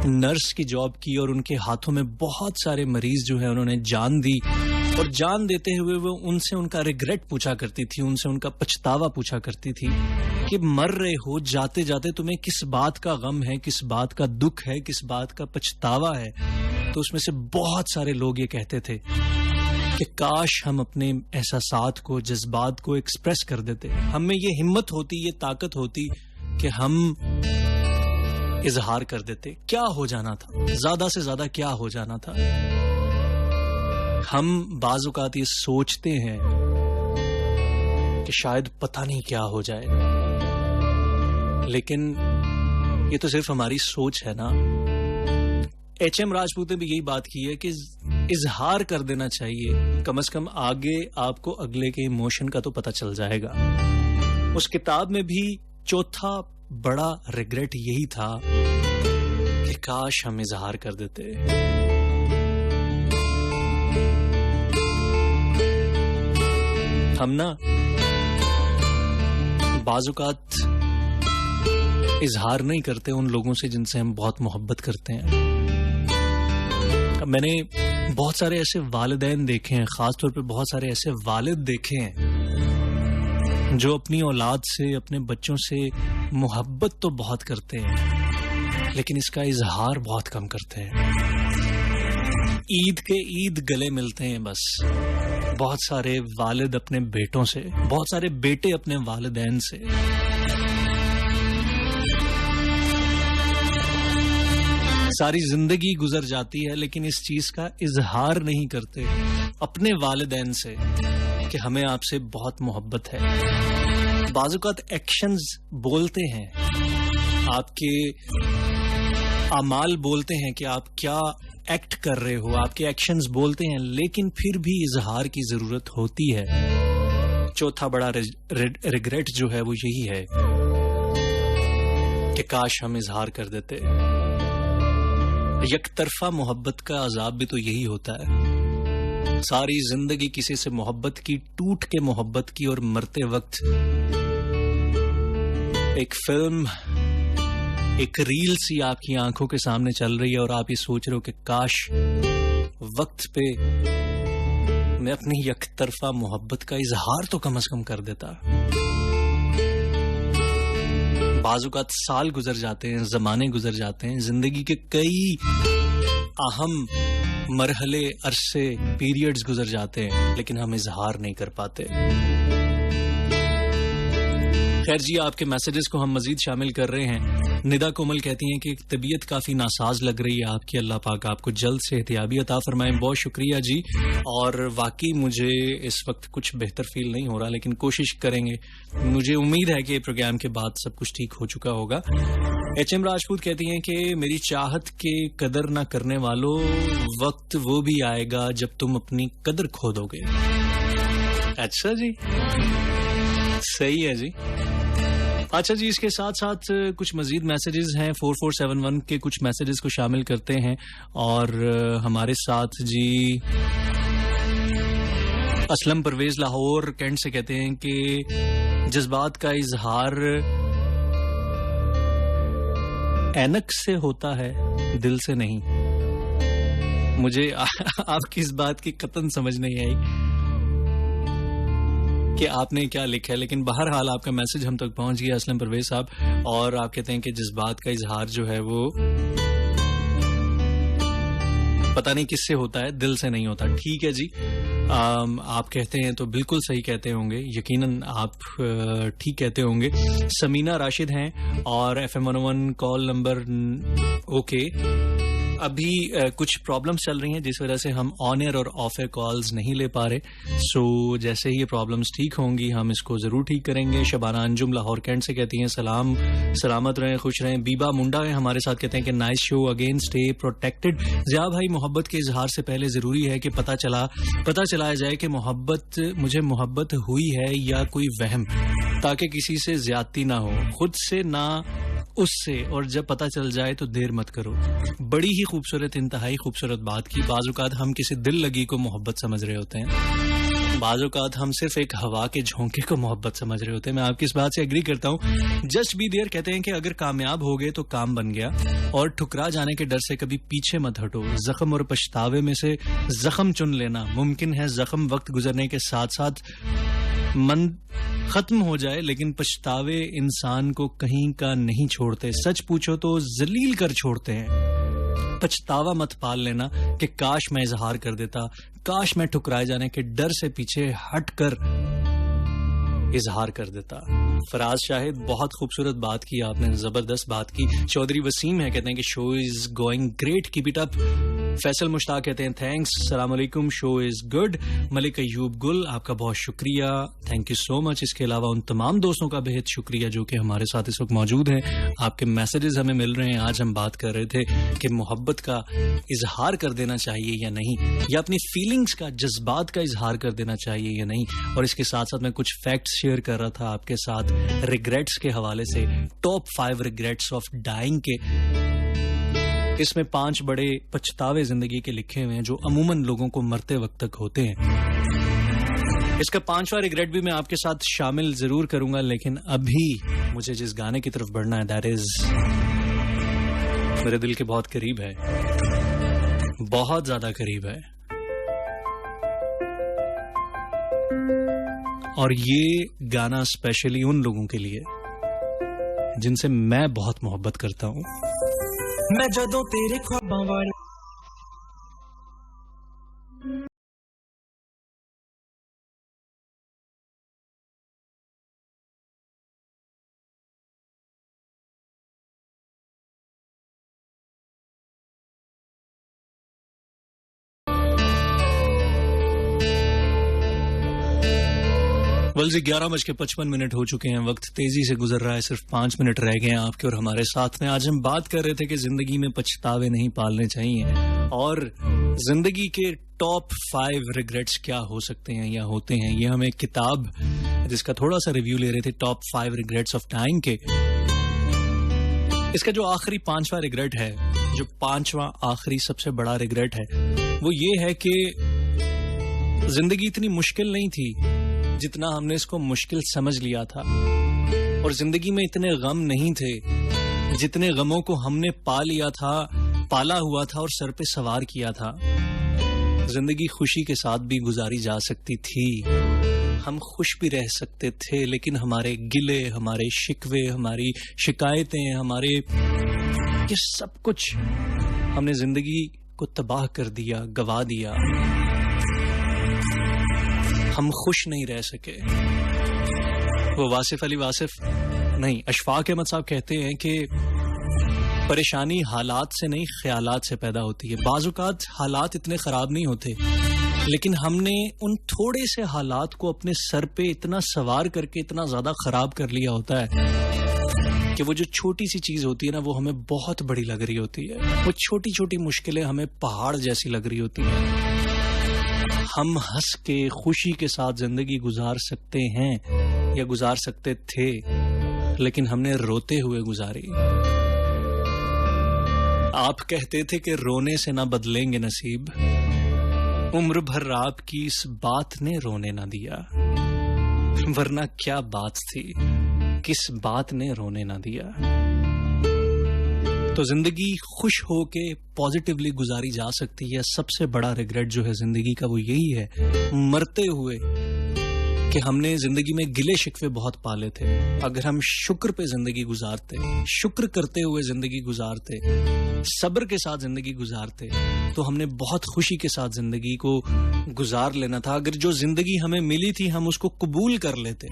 नर्स की जॉब की और उनके हाथों में बहुत सारे मरीज जो है उन्होंने जान दी, और जान देते हुए वो उनसे उनका रिग्रेट पूछा करती थी, उनसे उनका पछतावा पूछा करती थी कि मर रहे हो, जाते जाते तुम्हें किस बात का गम है, किस बात का दुख है, किस बात का पछतावा है। तो उसमें से बहुत सारे लोग ये कहते थे कि काश हम अपने एहसासात को, जज्बात को एक्सप्रेस कर देते, हम में ये हिम्मत होती, ये ताकत होती कि हम इजहार कर देते। क्या हो जाना था, ज्यादा से ज्यादा क्या हो जाना था। हम बाज़ औक़ात ये सोचते हैं कि शायद पता नहीं क्या हो जाए, लेकिन ये तो सिर्फ हमारी सोच है ना। एचएम राजपूत ने भी यही बात की है कि इजहार कर देना चाहिए, कम से कम आगे आपको अगले के इमोशन का तो पता चल जाएगा। उस किताब में भी चौथा बड़ा रिग्रेट यही था कि काश हम इजहार कर देते। हम ना बाज़-औक़ात इजहार नहीं करते उन लोगों से जिनसे हम बहुत मोहब्बत करते हैं। मैंने बहुत सारे ऐसे वालिदैन देखे हैं, खासतौर पे बहुत सारे ऐसे वालिद देखे हैं जो अपनी औलाद से, अपने बच्चों से मोहब्बत तो बहुत करते हैं लेकिन इसका इजहार बहुत कम करते हैं। ईद के ईद गले मिलते हैं बस। बहुत सारे वालिद अपने बेटों से, बहुत सारे बेटे अपने वालिदैन से। सारी जिंदगी गुजर जाती है लेकिन इस चीज का इजहार नहीं करते अपने वालिदैन से कि हमें आपसे बहुत मोहब्बत है। बाज़-औक़ात एक्शंस बोलते हैं, आपके अमाल बोलते हैं कि आप क्या एक्ट कर रहे हो, आपके एक्शंस बोलते हैं, लेकिन फिर भी इजहार की जरूरत होती है। चौथा बड़ा रिग्रेट जो है वो यही है कि काश हम इजहार कर देते। यकतरफा मोहब्बत का अजाब भी तो यही होता है। सारी जिंदगी किसी से मोहब्बत की, टूट के मोहब्बत की, और मरते वक्त एक फिल्म, एक रील सी आपकी आंखों के सामने चल रही है और आप ये सोच रहे हो कि काश वक्त पे मैं अपनी यकतरफा मोहब्बत का इजहार तो कम से कम कर देता। बाज़-औक़ात साल गुजर जाते हैं, ज़माने गुजर जाते हैं, ज़िंदगी के कई अहम मरहले, अरसे, पीरियड्स गुजर जाते हैं लेकिन हम इजहार नहीं कर पाते। खैर जी, आपके मैसेजेस को हम मजीद शामिल कर रहे हैं। निदा कोमल कहती हैं कि तबीयत काफ़ी नासाज लग रही है आपकी, अल्लाह पाक आपको जल्द से एहतियाबी अता फरमाएं। बहुत शुक्रिया जी। और वाकई मुझे इस वक्त कुछ बेहतर फील नहीं हो रहा लेकिन कोशिश करेंगे। मुझे उम्मीद है कि प्रोग्राम के बाद सब कुछ ठीक हो चुका होगा। एचएम राजपूत कहती हैं कि मेरी चाहत के कदर ना करने वालों, वक्त वो भी आएगा जब तुम अपनी कदर खो दोगे। अच्छा जी, सही है जी। अच्छा जी, इसके साथ साथ कुछ मजीद मैसेजेस हैं। 4471 के कुछ मैसेजेस को शामिल करते हैं। और हमारे साथ जी असलम परवेज लाहौर कैंट से कहते हैं कि जज्बात का इजहार ऐनक से होता है, दिल से नहीं। मुझे आपकी इस बात की कतन समझ नहीं आई कि आपने क्या लिखा है, लेकिन बहरहाल आपका मैसेज हम तक पहुंच गया असलम परवेज साहब। और आप कहते हैं कि जज्बात का इजहार जो है वो पता नहीं किससे होता है, दिल से नहीं होता। ठीक है जी, आप कहते हैं तो बिल्कुल सही कहते होंगे, यकीनन आप ठीक कहते होंगे। समीना राशिद हैं और FM 101 कॉल नंबर ओके। अभी कुछ प्रॉब्लम्स चल रही हैं जिस वजह से हम ऑन एयर और ऑफ एयर कॉल्स नहीं ले पा रहे। सो जैसे ही ये प्रॉब्लम्स ठीक होंगी हम इसको जरूर ठीक करेंगे। शबाना अंजुम लाहौर कैंट से कहती हैं सलाम, सलामत रहें, खुश रहें। बीबा मुंडा है हमारे साथ, कहते हैं कि nice show, again stay protected. Zia भाई, मोहब्बत के इजहार से पहले जरूरी है कि पता चलाया जाए कि मुझे मोहब्बत हुई है या कोई वहम, ताकि किसी से ज्यादती ना हो, खुद से ना उससे, और जब पता चल जाए तो देर मत करो। बड़ी ही खूबसूरत, इंतहाई खूबसूरत बात की। बाज़-औक़ात हम किसी दिल लगी को मोहब्बत समझ रहे होते हैं, बाज़-औक़ात हम सिर्फ एक हवा के झोंके को मोहब्बत समझ रहे होते हैं। मैं आपकी इस बात से एग्री करता हूँ। जस्ट बी देयर कहते हैं कि अगर कामयाब हो गए तो काम बन गया, और ठुकरा जाने के डर से कभी पीछे मत हटो। जख्म और पछतावे में से जख्म चुन लेना। मुमकिन है जख्म वक्त गुजरने के साथ साथ मन खत्म हो जाए, लेकिन पछतावे इंसान को कहीं का नहीं छोड़ते। सच पूछो तो जलील कर छोड़ते हैं। पछतावा मत पाल लेना कि काश मैं इजहार कर देता, काश मैं ठुकराए जाने के डर से पीछे हट कर इजहार कर देता। फराज शाहिद, बहुत खूबसूरत बात की आपने, जबरदस्त बात की। चौधरी वसीम है, कहते हैं कि show is going great, keep it up. Faisal Mushtaq कहते हैं थैंक्स, अस्सलाम वालेकुम, show is good. Malik Ayub गुल, आपका बहुत शुक्रिया, थैंक यू सो मच। इसके अलावा उन तमाम दोस्तों का बेहद शुक्रिया जो कि हमारे साथ इस वक्त मौजूद हैं। आपके मैसेजेस हमें मिल रहे हैं। आज हम बात कर रहे थे कि मोहब्बत का इजहार कर देना चाहिए या नहीं, या अपनी फीलिंग्स का, जज्बात का इजहार कर देना चाहिए या नहीं। और इसके साथ साथ मैं कुछ फैक्ट्स शेयर कर रहा था आपके साथ रिग्रेट्स के हवाले से, टॉप 5 रिग्रेट्स ऑफ डाइंग के। इसमें 5 बड़े पछतावे जिंदगी के लिखे हुए हैं जो अमूमन लोगों को मरते वक्त तक होते हैं। इसका 5वां रिग्रेट भी मैं आपके साथ शामिल जरूर करूंगा, लेकिन अभी मुझे जिस गाने की तरफ बढ़ना है दैट इज मेरे दिल के बहुत करीब है, बहुत ज्यादा करीब है। और ये गाना स्पेशली उन लोगों के लिए जिनसे मैं बहुत मोहब्बत करता हूं। मैं जदों तेरे ख्वाबां वाली वेल जी 11:55 हो चुके हैं। वक्त तेजी से गुजर रहा है, सिर्फ 5 मिनट रह गए हैं आपके और हमारे साथ में। आज हम बात कर रहे थे कि जिंदगी में पछतावे नहीं पालने चाहिए, और जिंदगी के टॉप 5 रिग्रेट्स क्या हो सकते हैं या होते हैं। ये हम एक किताब जिसका थोड़ा सा रिव्यू ले रहे थे, टॉप 5 रिग्रेट्स ऑफ डाइंग के। इसका जो आखिरी 5वां रिग्रेट है, जो 5वां आखिरी सबसे बड़ा रिग्रेट है, वो ये है कि जिंदगी इतनी मुश्किल नहीं थी जितना हमने इसको मुश्किल समझ लिया था, और जिंदगी में इतने गम नहीं थे जितने गमों को हमने पा लिया था, पाला हुआ था और सर पे सवार किया था। जिंदगी खुशी के साथ भी गुजारी जा सकती थी, हम खुश भी रह सकते थे, लेकिन हमारे गिले, हमारे शिकवे, हमारी शिकायतें, हमारे ये सब कुछ हमने जिंदगी को तबाह कर दिया, गवा दिया। हम खुश नहीं रह सके। वो वासिफ अली वासिफ नहीं, अशफाक अहमद साहब कहते हैं कि परेशानी हालात से नहीं, ख्यालात से पैदा होती है। बाज़-औक़ात हालात इतने खराब नहीं होते, लेकिन हमने उन थोड़े से हालात को अपने सर पे इतना सवार करके इतना ज्यादा खराब कर लिया होता है कि वो जो छोटी सी चीज होती है ना, वो हमें बहुत बड़ी लग रही होती है। वो छोटी छोटी मुश्किलें हमें पहाड़ जैसी लग रही होती हैं। हम हंस के खुशी के साथ जिंदगी गुजार सकते हैं या गुजार सकते थे, लेकिन हमने रोते हुए गुजारी। आप कहते थे कि रोने से ना बदलेंगे नसीब, उम्र भर आपकी इस बात ने रोने ना दिया। वरना क्या बात थी, किस बात ने रोने ना दिया। तो जिंदगी खुश होके पॉजिटिवली गुजारी जा सकती है। सबसे बड़ा रिग्रेट जो है जिंदगी का वो यही है, मरते हुए, कि हमने जिंदगी में गिले शिकवे बहुत पाले थे। अगर हम शुक्र पे जिंदगी गुजारते, शुक्र करते हुए जिंदगी गुजारते, सब्र के साथ जिंदगी गुजारते, तो हमने बहुत खुशी के साथ जिंदगी को गुजार लेना था। अगर जो जिंदगी हमें मिली थी हम उसको कबूल कर लेते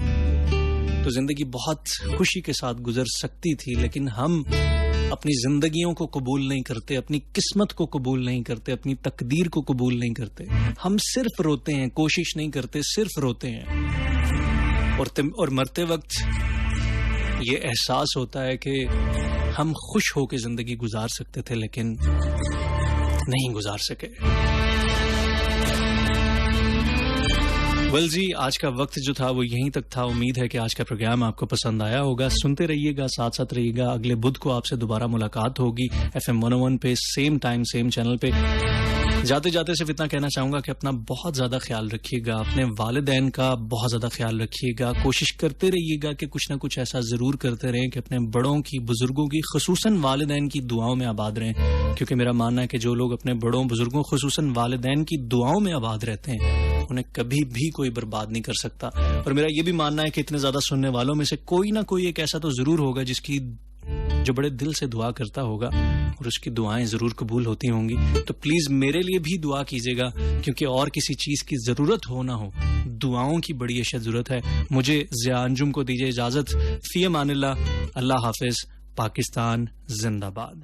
तो जिंदगी बहुत खुशी के साथ गुजर सकती थी। लेकिन हम अपनी जिंदगियों को कबूल नहीं करते, अपनी किस्मत को कबूल नहीं करते, अपनी तकदीर को कबूल नहीं करते। हम सिर्फ रोते हैं, कोशिश नहीं करते, सिर्फ रोते हैं। और मरते वक्त ये एहसास होता है कि हम खुश होकर जिंदगी गुजार सकते थे, लेकिन नहीं गुजार सके। वेल जी, आज का वक्त जो था वो यहीं तक था। उम्मीद है कि आज का प्रोग्राम आपको पसंद आया होगा। सुनते रहिएगा, साथ साथ रहिएगा। अगले बुध को आपसे दोबारा मुलाकात होगी FM 101 पे, सेम टाइम सेम चैनल पे। जाते जाते सिर्फ इतना कहना चाहूंगा कि अपना बहुत ज्यादा ख्याल रखिएगा, अपने वालिदैन का बहुत ज्यादा ख्याल रखिएगा। कोशिश करते रहिएगा कि कुछ ना कुछ ऐसा जरूर करते रहें कि अपने बड़ों की, बुजुर्गों की, खुसूसन वालिदैन की दुआओं में आबाद रहें। क्योंकि मेरा मानना है कि जो लोग अपने बड़ों, बुजुर्गों, खुसूसन वालिदैन की दुआओं में आबाद रहते हैं, उन्हें कभी भी कोई बर्बाद नहीं कर सकता। और मेरा ये भी मानना है कि इतने ज्यादा सुनने वालों में से कोई ना कोई एक ऐसा तो जरूर होगा जिसकी, जो बड़े दिल से दुआ करता होगा और उसकी दुआएं जरूर कबूल होती होंगी। तो प्लीज मेरे लिए भी दुआ कीजिएगा, क्योंकि और किसी चीज की जरूरत हो ना हो, दुआओं की बड़ी अशद जरूरत है। मुझे ज़िया अंजुम को दीजिए इजाजत। फी अमानिल्लाह, अल्लाह हाफिज, पाकिस्तान जिंदाबाद।